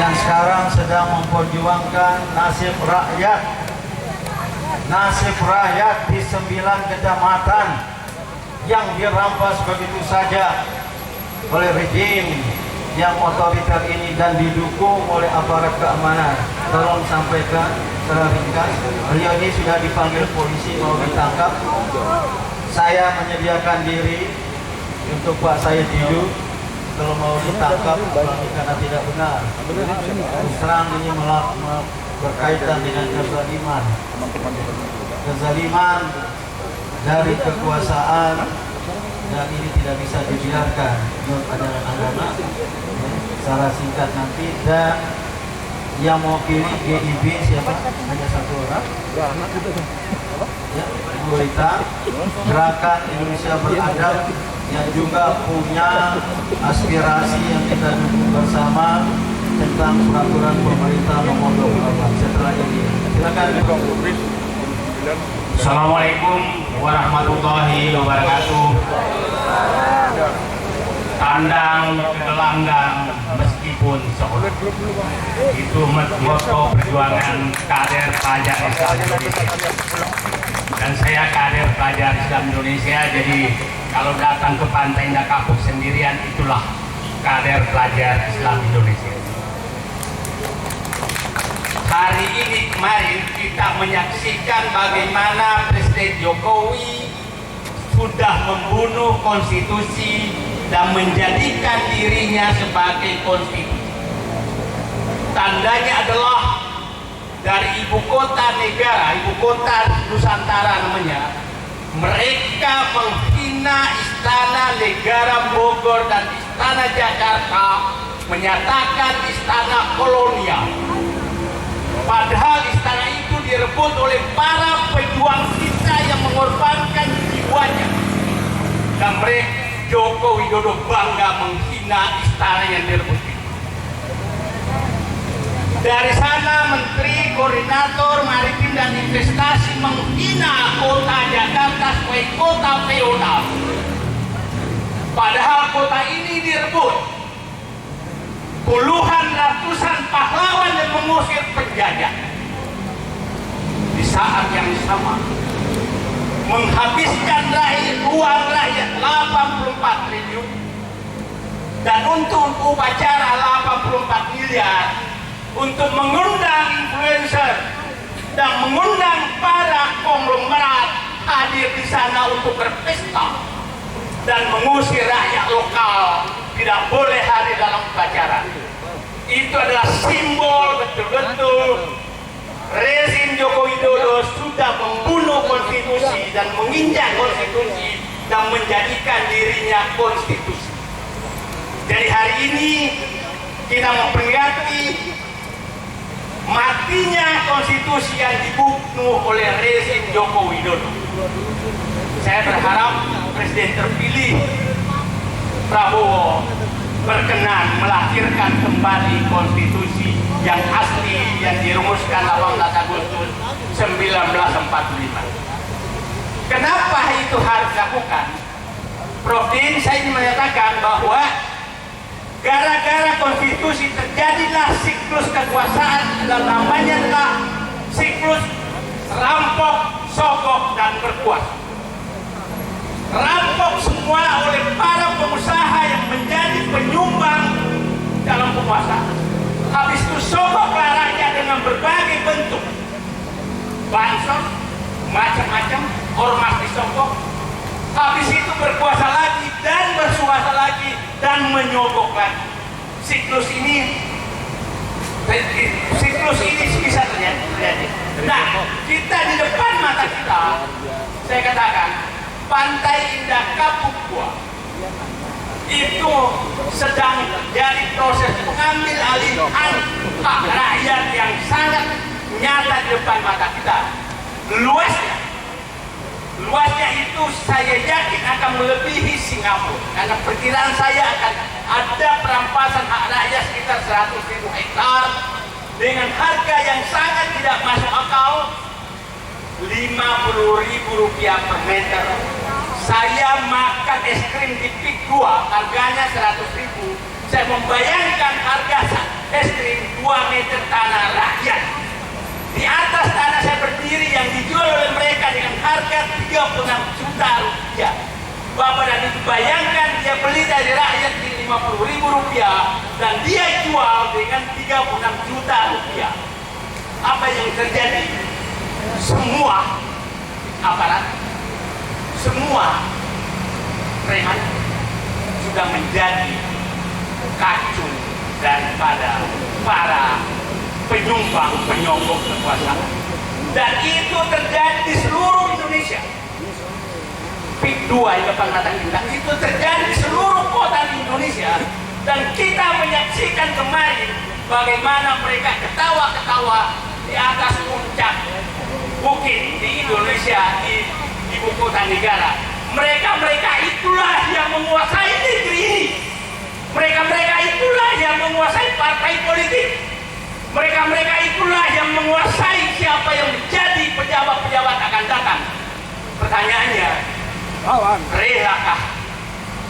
yang sekarang sedang memperjuangkan nasib rakyat di 9 kecamatan yang dirampas begitu saja oleh rejim yang otoriter ini dan didukung oleh aparat keamanan. Tolong sampaikan secara ringkas, beliau ini sudah dipanggil polisi mau ditangkap. Saya menyediakan diri untuk Pak Said Didu kalau mau ditangkap karena tidak benar. Terus terang ini berkaitan dengan kezaliman dari kekuasaan, dan ini tidak bisa dibiarkan menurut ajaran agama. Secara singkat nanti, dan yang mewakili GIB siapa? Hanya satu orang. Ya, Ibu Rita, Gerakan Indonesia Beradab, yang juga punya aspirasi yang kita dukung bersama tentang peraturan pemerintah nomor 28. Setelah ini, silakan. Assalamualaikum warahmatullahi wabarakatuh. Tandang gelanggang meskipun seolah itu moto perjuangan kader pajak Indonesia. Dan saya kader pelajar Islam Indonesia, jadi kalau datang ke Pantai Indah Kapuk sendirian, itulah kader pelajar Islam Indonesia. Hari ini kemarin kita menyaksikan bagaimana Presiden Jokowi sudah membunuh konstitusi dan menjadikan dirinya sebagai konstitusi. Tandanya adalah dari ibu kota negara, ibu kota Nusantara namanya, mereka menghina istana negara Bogor dan istana Jakarta, menyatakan istana kolonial. Padahal istana itu direbut oleh para pejuang kita yang mengorbankan jiwanya. Dan mereka, Joko Widodo bangga menghina istana yang direbut itu. Dari sana Menteri Koordinator Maritim dan Investasi menghina kota Jakarta sebagai kota feodal. Padahal kota ini direbut. Puluhan ratusan pahlawan yang mengusir penjajah. Di saat yang sama menghabiskan uang rakyat 84 triliun dan untuk upacara 84 miliar untuk mengundang influencer dan mengundang para konglomerat hadir di sana untuk berpesta dan mengusir rakyat lokal tidak boleh hadir dalam upacara. Itu adalah simbol betul-betul rezim Joko Widodo sudah membunuh konstitusi dan menginjak konstitusi dan menjadikan dirinya konstitusi. Jadi hari ini kita memperingati matinya konstitusi yang dibunuh oleh rezim Joko Widodo. Saya berharap Presiden terpilih Prabowo berkenan melahirkan kembali konstitusi yang asli yang dirumuskan 18 Agustus 1945. Kenapa itu harus dilakukan? Prof. Din, saya ingin menyatakan bahwa gara-gara konstitusi terjadilah siklus kekuasaan dan namanya adalah siklus rampok, sogok, dan berkuasa. Rampok semua oleh para pengusaha yang menjadi penyumbang dalam penguasaan. Habis itu sogoklah rakyat dengan berbagai bentuk bansos, macam-macam, ormas disogok. Habis itu berkuasa lagi dan bersuasa lagi dan menyogok lagi. Siklus ini bisa terjadi. Nah, kita di depan mata kita, saya katakan, Pantai Indah Kapuk itu sedang terjadi proses pengambil alihan hak rakyat yang sangat nyata di depan mata kita. Luasnya itu saya yakin akan melebihi Singapura, karena perkiraan saya akan ada perampasan hak rakyat sekitar 100.000 hektar dengan harga yang sangat tidak masuk akal, Rp50.000 per meter. Saya makan es krim di Pik 2 harganya 100.000. Saya membayangkan harga es krim 2 meter tanah rakyat. Di atas tanah saya berdiri yang dijual oleh mereka dengan harga 36 juta rupiah. Bapak dan Ibu bayangkan dia beli dari rakyat di Rp50.000 dan dia jual dengan 36 juta rupiah. Apa yang terjadi? Semua aparat, semua preman sudah menjadi kacung daripada para penyumbang penyogok kekuasaan, dan itu terjadi di seluruh Indonesia. Pik 2 di depan mata kita itu terjadi di seluruh kota di Indonesia, dan kita menyaksikan kemarin bagaimana mereka ketawa-ketawa di atas puncak bukit di Indonesia, di ibu kota negara. Mereka itulah yang menguasai negeri ini. Mereka itulah yang menguasai partai politik. Mereka itulah yang menguasai siapa yang menjadi pejabat-pejabat akan datang. Pertanyaannya, relakah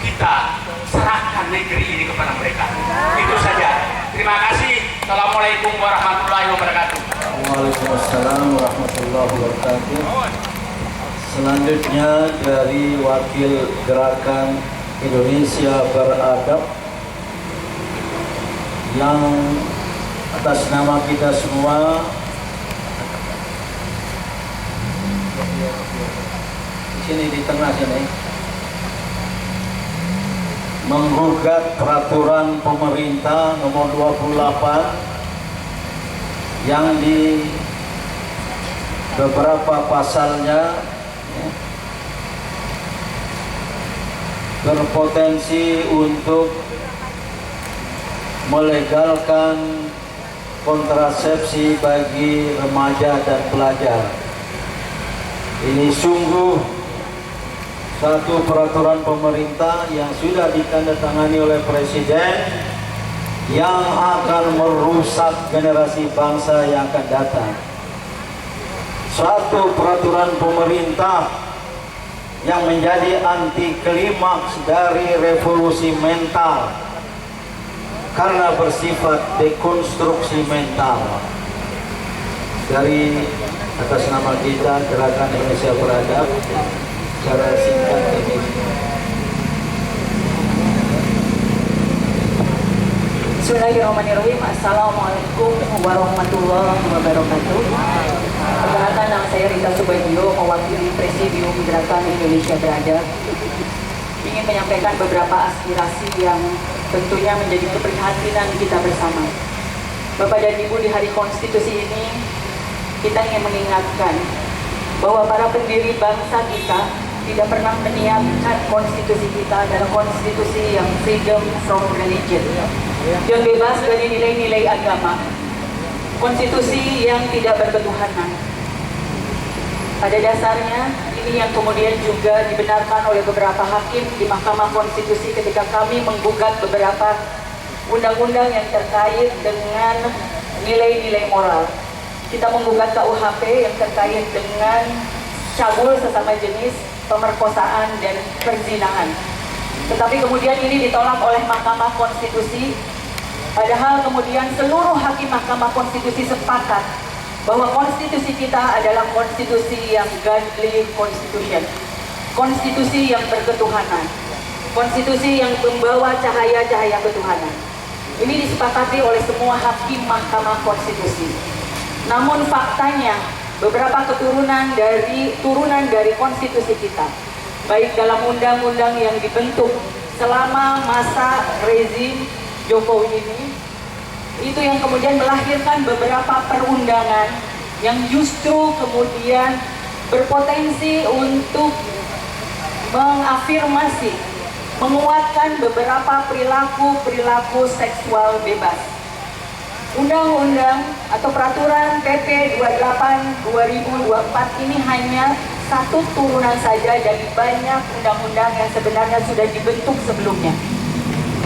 kita serahkan negeri ini kepada mereka? Itu saja. Terima kasih. Assalamualaikum warahmatullahi wabarakatuh. Waalaikumsalam warahmatullahi wabarakatuh. Selanjutnya dari wakil Gerakan Indonesia Beradab yang atas nama kita semua di sini di tengah sini menggugat peraturan pemerintah nomor 28 yang di beberapa pasalnya berpotensi untuk melegalkan kontrasepsi bagi remaja dan pelajar. Ini sungguh satu peraturan pemerintah yang sudah ditandatangani oleh Presiden yang akan merusak generasi bangsa yang akan datang. Suatu peraturan pemerintah yang menjadi anti klimaks dari revolusi mental karena bersifat dekonstruksi mental. Dari atas nama kita Gerakan Indonesia Beradab, secara singkat ini. Bismillahirrahmanirrahim. Assalamualaikum warahmatullahi wabarakatuh. Perkenalkan, nama saya Rita Subagio, mewakili Presidium Gerakan Indonesia Beradab. Ingin menyampaikan beberapa aspirasi yang tentunya menjadi keprihatinan kita bersama. Bapak dan Ibu, di Hari Konstitusi ini kita ingin mengingatkan bahwa para pendiri bangsa kita tidak pernah menyiapkan konstitusi kita adalah konstitusi yang freedom from religion, yang bebas dari nilai-nilai agama, konstitusi yang tidak berketuhanan. Pada dasarnya ini yang kemudian juga dibenarkan oleh beberapa hakim di Mahkamah Konstitusi ketika kami menggugat beberapa undang-undang yang terkait dengan nilai-nilai moral. Kita menggugat KUHP yang terkait dengan cabul sesama jenis, pemerkosaan, dan perzinahan. Tetapi kemudian ini ditolak oleh Mahkamah Konstitusi, padahal kemudian seluruh hakim Mahkamah Konstitusi sepakat bahwa konstitusi kita adalah konstitusi yang godly constitution, konstitusi yang berketuhanan, konstitusi yang membawa cahaya-cahaya ketuhanan. Ini disepakati oleh semua hakim Mahkamah Konstitusi. Namun faktanya beberapa turunan dari konstitusi kita, baik dalam undang-undang yang dibentuk selama masa rezim Jokowi ini, itu yang kemudian melahirkan beberapa perundangan yang justru kemudian berpotensi untuk mengafirmasi, menguatkan beberapa perilaku seksual bebas. Undang-undang atau peraturan PP 28/2024 ini hanya satu turunan saja dari banyak undang-undang yang sebenarnya sudah dibentuk sebelumnya.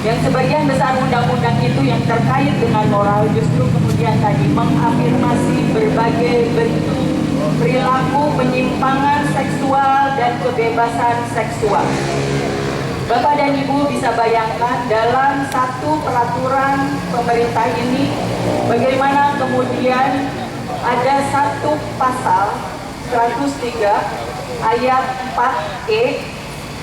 Yang sebagian besar undang-undang itu yang terkait dengan moral justru kemudian tadi mengafirmasi berbagai bentuk perilaku penyimpangan seksual dan kebebasan seksual. Bapak dan Ibu bisa bayangkan dalam satu peraturan pemerintah ini bagaimana kemudian ada satu pasal 103 ayat 4E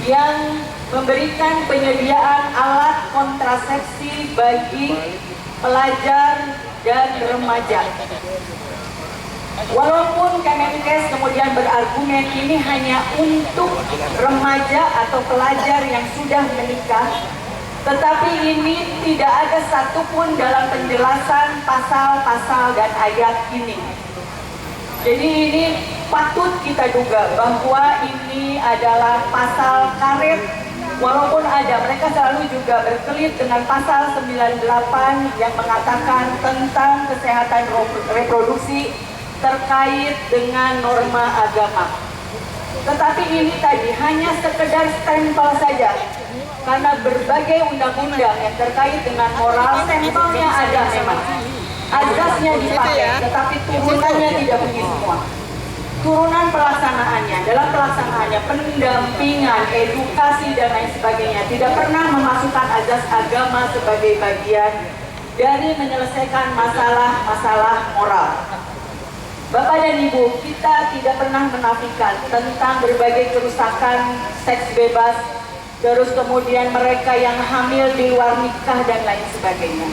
yang memberikan penyediaan alat kontrasepsi bagi pelajar dan remaja. Walaupun Kemenkes kemudian berargumen ini hanya untuk remaja atau pelajar yang sudah menikah, tetapi ini tidak ada satupun dalam penjelasan pasal-pasal dan ayat ini. Jadi ini patut kita duga bahwa ini adalah pasal karet. Walaupun ada, mereka selalu juga berkelit dengan pasal 98 yang mengatakan tentang kesehatan reproduksi terkait dengan norma agama. Tetapi ini tadi hanya sekedar stempel saja, karena berbagai undang-undang yang terkait dengan moral stempelnya ada memang, azasnya dipakai, tetapi turunannya tidak begitu semua. Turunan pelaksanaannya, dalam pelaksanaannya pendampingan, edukasi dan lain sebagainya tidak pernah memasukkan azas agama sebagai bagian dari menyelesaikan masalah-masalah moral. Bapak dan Ibu, kita tidak pernah menafikan tentang berbagai kerusakan seks bebas, terus kemudian mereka yang hamil di luar nikah dan lain sebagainya.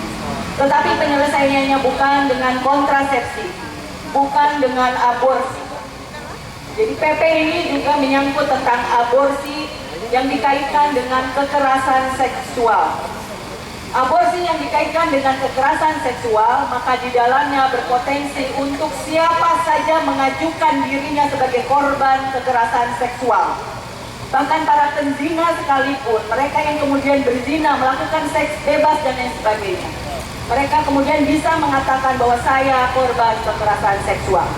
Tetapi penyelesaiannya bukan dengan kontrasepsi, bukan dengan aborsi. Jadi PP ini juga menyangkut tentang aborsi yang dikaitkan dengan kekerasan seksual. Aborsi yang dikaitkan dengan kekerasan seksual, maka di dalamnya berpotensi untuk siapa saja mengajukan dirinya sebagai korban kekerasan seksual. Bahkan para penzina sekalipun, mereka yang kemudian berzina, melakukan seks bebas dan lain sebagainya, mereka kemudian bisa mengatakan bahwa saya korban kekerasan seksual.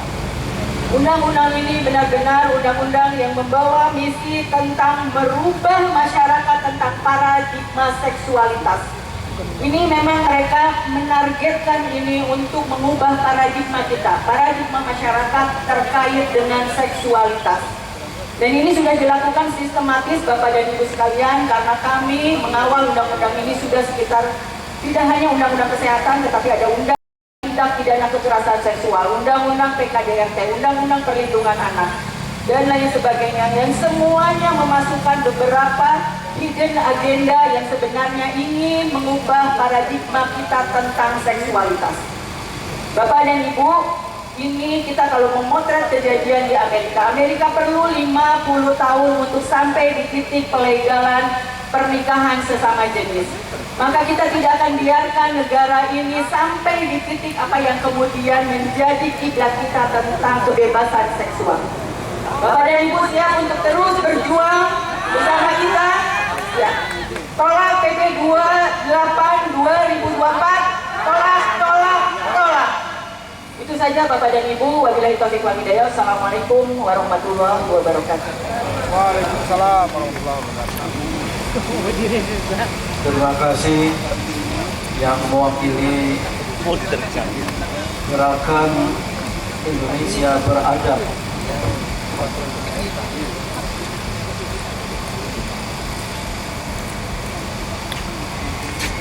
Undang-undang ini benar-benar undang-undang yang membawa misi tentang merubah masyarakat tentang paradigma seksualitas. Ini memang mereka menargetkan ini untuk mengubah paradigma kita, paradigma masyarakat terkait dengan seksualitas. Dan ini sudah dilakukan sistematis Bapak dan Ibu sekalian, karena kami mengawal undang-undang ini sudah sekitar, tidak hanya undang-undang kesehatan, tetapi ada undang tindak pidana kekerasan seksual, undang-undang PKDRT, undang-undang perlindungan anak, dan lain sebagainya, yang semuanya memasukkan beberapa hidden agenda yang sebenarnya ingin mengubah paradigma kita tentang seksualitas. Bapak dan Ibu, ini kita kalau memotret kejadian di Amerika perlu 50 tahun untuk sampai di titik pelegalan pernikahan sesama jenis. Maka kita tidak akan biarkan negara ini sampai di titik apa yang kemudian menjadi kiblat kita tentang kebebasan seksual. Bapak dan Ibu siap untuk terus berjuang bersama kita? Ya. Tolak PP 28 2024, tolak. Itu saja Bapak dan Ibu. Wabillahi taufiq wal hidayah. Assalamualaikum warahmatullahi wabarakatuh. Waalaikumsalam warahmatullahi wabarakatuh. Terima kasih yang mewakili Gerakan Indonesia Beradab.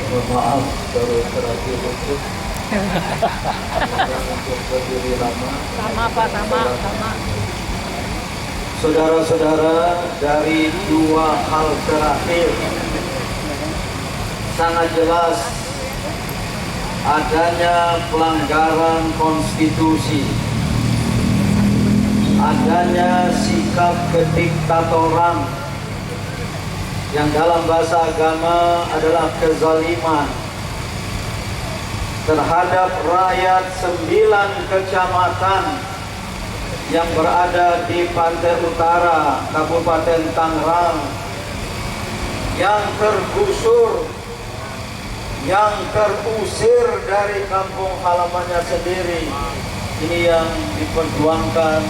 Mohon maaf baru terakhir untuk berdiri lama. Sama. Saudara-saudara, dari dua hal terakhir sangat jelas adanya pelanggaran konstitusi, adanya sikap kediktatoran yang dalam bahasa agama adalah kezaliman terhadap rakyat 9 kecamatan yang berada di pantai utara Kabupaten Tangerang yang tergusur, yang terusir dari kampung halamannya sendiri. Ini yang diperjuangkan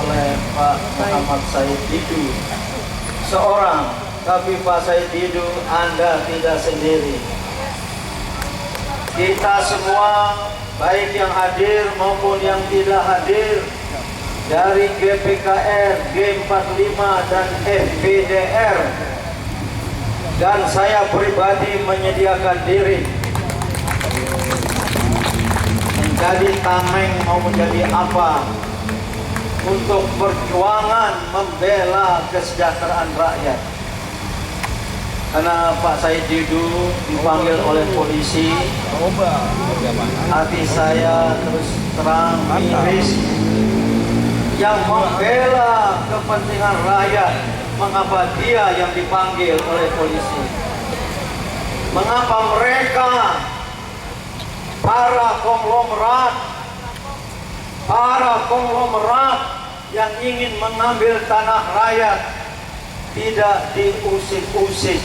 oleh Pak Muhammad Said Didu seorang, tapi Pak Said Didu, Anda tidak sendiri. Kita semua, baik yang hadir maupun yang tidak hadir, dari GPKR, G45 dan FPDR, dan saya pribadi menyediakan diri menjadi tameng mau menjadi apa untuk perjuangan membela kesejahteraan rakyat. Karena Pak Said Didu dipanggil oleh polisi, hati saya terus terang miris. Yang membela kepentingan rakyat, mengapa dia yang dipanggil oleh polisi? Mengapa mereka, para konglomerat yang ingin mengambil tanah rakyat tidak diusik-usik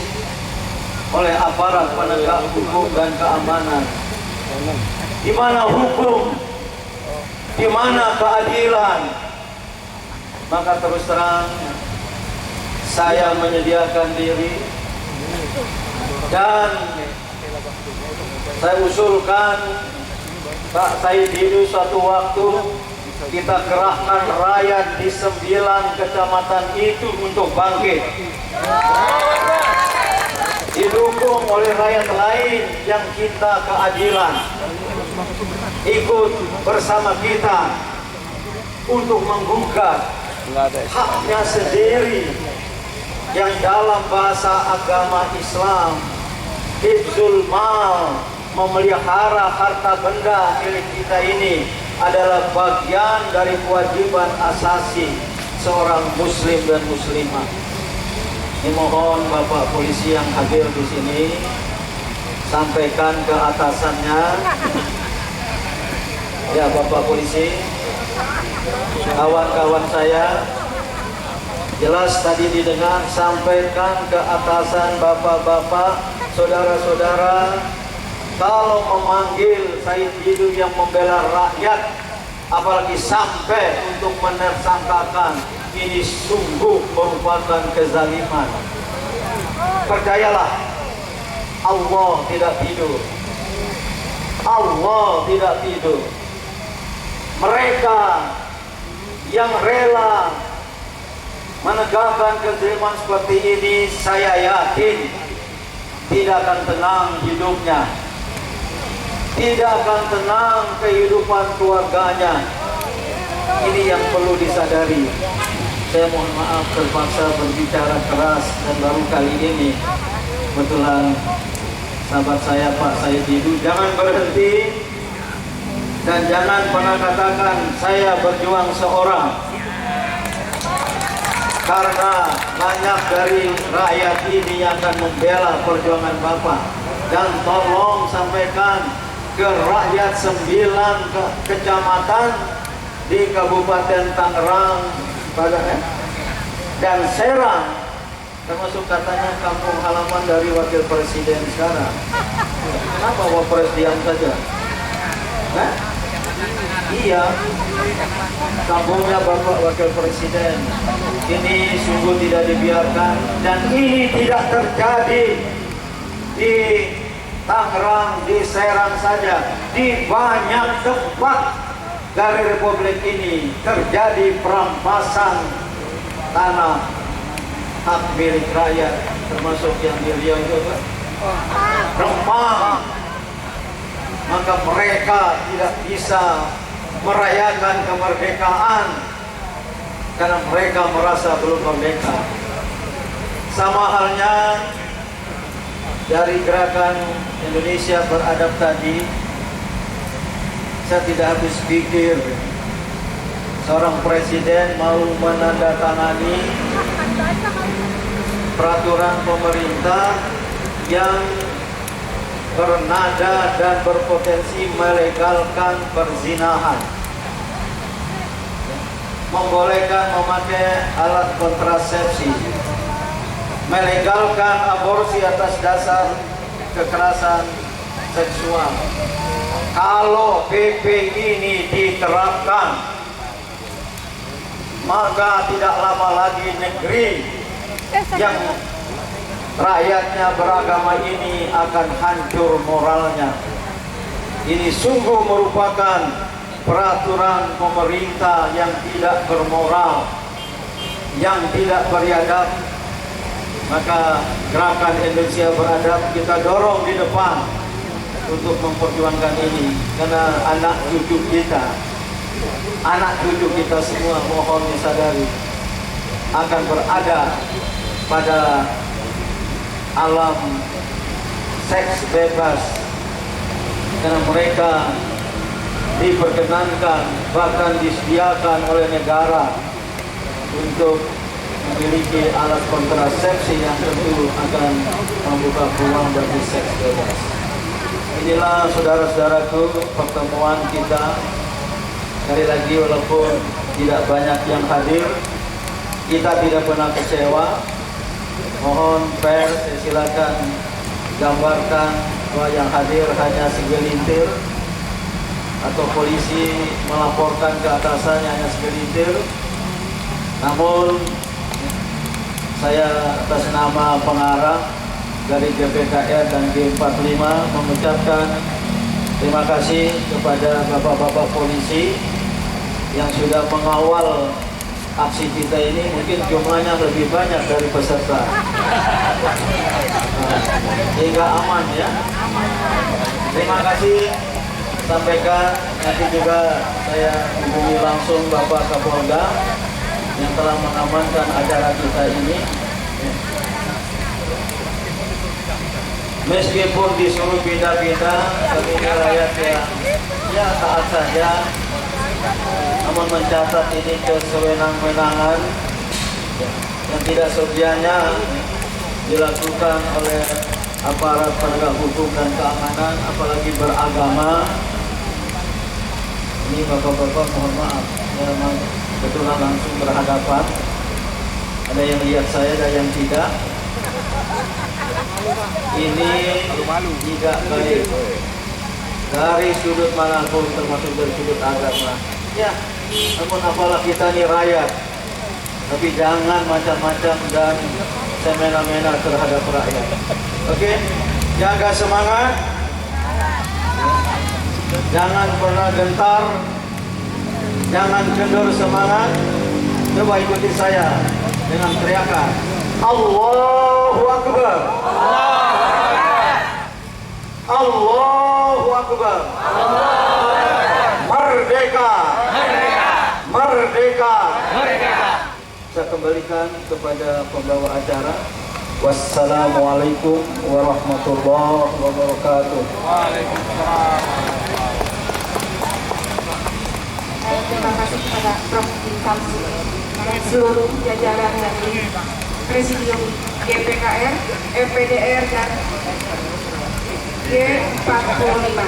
oleh aparat penegak hukum dan keamanan? Di mana hukum? Di mana keadilan? Maka terus terang saya menyediakan diri dan saya usulkan Pak Said Didu suatu waktu kita kerahkan rakyat di 9 kecamatan itu untuk bangkit, didukung oleh rakyat lain yang cinta keadilan, ikut bersama kita untuk menggugat haknya sendiri yang dalam bahasa agama Islam hifzul mal, memelihara harta benda milik kita ini adalah bagian dari kewajiban asasi seorang muslim dan muslimah. Dimohon Bapak polisi yang hadir di sini sampaikan ke atasannya. Ya Bapak polisi, kawan-kawan saya, jelas tadi didengar, sampaikan ke atasan bapak-bapak, saudara-saudara, kalau memanggil Said Didu yang membela rakyat, apalagi sampai untuk menersangkakan, ini sungguh merupakan kezaliman. Percayalah, Allah tidak tidur. Allah tidak tidur. Mereka yang rela menegakkan kezaliman seperti ini, saya yakin tidak akan tenang hidupnya, tidak akan tenang kehidupan keluarganya. Ini yang perlu disadari. Saya mohon maaf terpaksa berbicara keras dan baru kali ini kebetulan sahabat saya Pak Said Didu, jangan berhenti dan jangan pernah katakan saya berjuang seorang, karena banyak dari rakyat ini yang akan membela perjuangan Bapak. Dan tolong sampaikan ke rakyat 9 kecamatan di Kabupaten Tangerang dan Serang, termasuk katanya kampung halaman dari Wakil Presiden sekarang. Kenapa Wapres diam saja? Nah, iya, kampungnya Bapak Wakil Presiden ini sungguh tidak dibiarkan, dan ini tidak terjadi di Tangerang, di Serang saja, di banyak tempat dari Republik ini terjadi perampasan tanah hak milik rakyat, termasuk yang di Riau juga, Rempang. Maka mereka tidak bisa merayakan kemerdekaan karena mereka merasa belum merdeka. Sama halnya dari gerakan Indonesia Beradab tadi, saya tidak habis pikir seorang presiden mau menandatangani peraturan pemerintah yang bernada dan berpotensi melegalkan perzinahan, membolehkan memakai alat kontrasepsi, melegalkan aborsi atas dasar kekerasan seksual. Kalau PP ini diterapkan, maka tidak lama lagi negeri yang rakyatnya beragama ini akan hancur moralnya. Ini sungguh merupakan peraturan pemerintah yang tidak bermoral, yang tidak beradab. Maka gerakan Indonesia Beradab kita dorong di depan untuk memperjuangkan ini, karena anak cucu kita semua, mohon disadari, akan berada pada alam seks bebas, karena mereka diperkenankan, bahkan disediakan oleh negara untuk memiliki alat kontrasepsi yang tentu akan membuka peluang bagi seks bebas. Inilah saudara-saudaraku pertemuan kita. Sekali lagi, walaupun tidak banyak yang hadir, kita tidak pernah kecewa. Mohon pers, silakan gambarkan bahwa yang hadir hanya segelintir, atau polisi melaporkan ke atasannya hanya segelintir. Namun saya atas nama pengarah dari GPKR dan G45 mengucapkan terima kasih kepada bapak-bapak polisi yang sudah mengawal aksi kita ini. Mungkin jumlahnya lebih banyak dari peserta, sehingga aman ya. Terima kasih, sampaikan nanti juga saya hubungi langsung Bapak Kapolda yang telah mengamankan acara kita ini. Meskipun disuruh pindah-pindah, kami rakyat ya taat saja, namun mencatat ini kesewenang-wenangan yang tidak sebianya dilakukan oleh aparat penegak hukum dan keamanan, apalagi beragama. Ini bapak-bapak mohon maaf, ya, memang kebetulan langsung berhadapan. Ada yang lihat saya, ada yang tidak. Ini tidak baik dari sudut manapun, termasuk dari sudut agama. Ya, namun apalah kita ini rakyat, tapi jangan macam-macam dan semena-mena terhadap rakyat. Oke, jaga semangat, jangan pernah gentar, jangan kendor semangat. Coba ikuti saya dengan teriakan Allahu Akbar. Allahu Akbar. Merdeka. Merdeka. Saya kembalikan kepada pembawa acara. Wassalamualaikum warahmatullahi wabarakatuh. Terima kasih kepada Prof. Samsu dan seluruh jajaran dari Presidium GPKR, FPDR dan G45.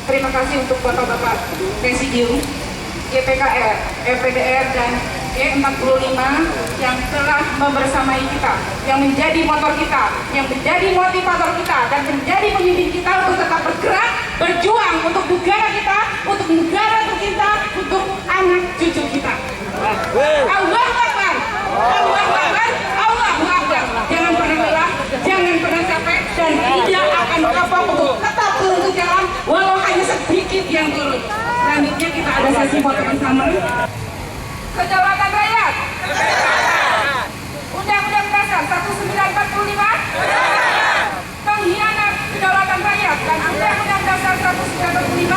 Terima kasih untuk Bapak-Bapak Presidium GPKR, FPDR dan G45 yang telah membersamai kita, yang menjadi motor kita, yang menjadi motivator kita, dan menjadi pemimpin kita untuk tetap bergerak, berjuang untuk negara kita, untuk negara tercinta, untuk anak cucu kita. Allahu Akbar, Allahu Akbar, Allahu Akbar. Jangan pernah lelah, jangan pernah capek, dan tidak akan kapok untuk tetap turun ke jalan, walau hanya sedikit yang turun. Selanjutnya kita ada sesi foto bersama. Kedaulatan rakyat. Undang-Undang Dasar 1945. Pengkhianat kedaulatan rakyat dan Undang-Undang Dasar 1945.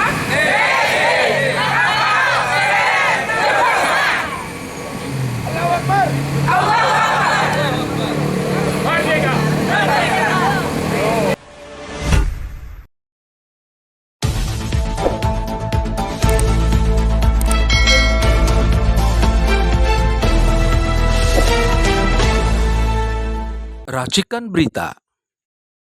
Allahu Akbar. Allahu Akbar. Merdeka. Merdeka. Racikan Berita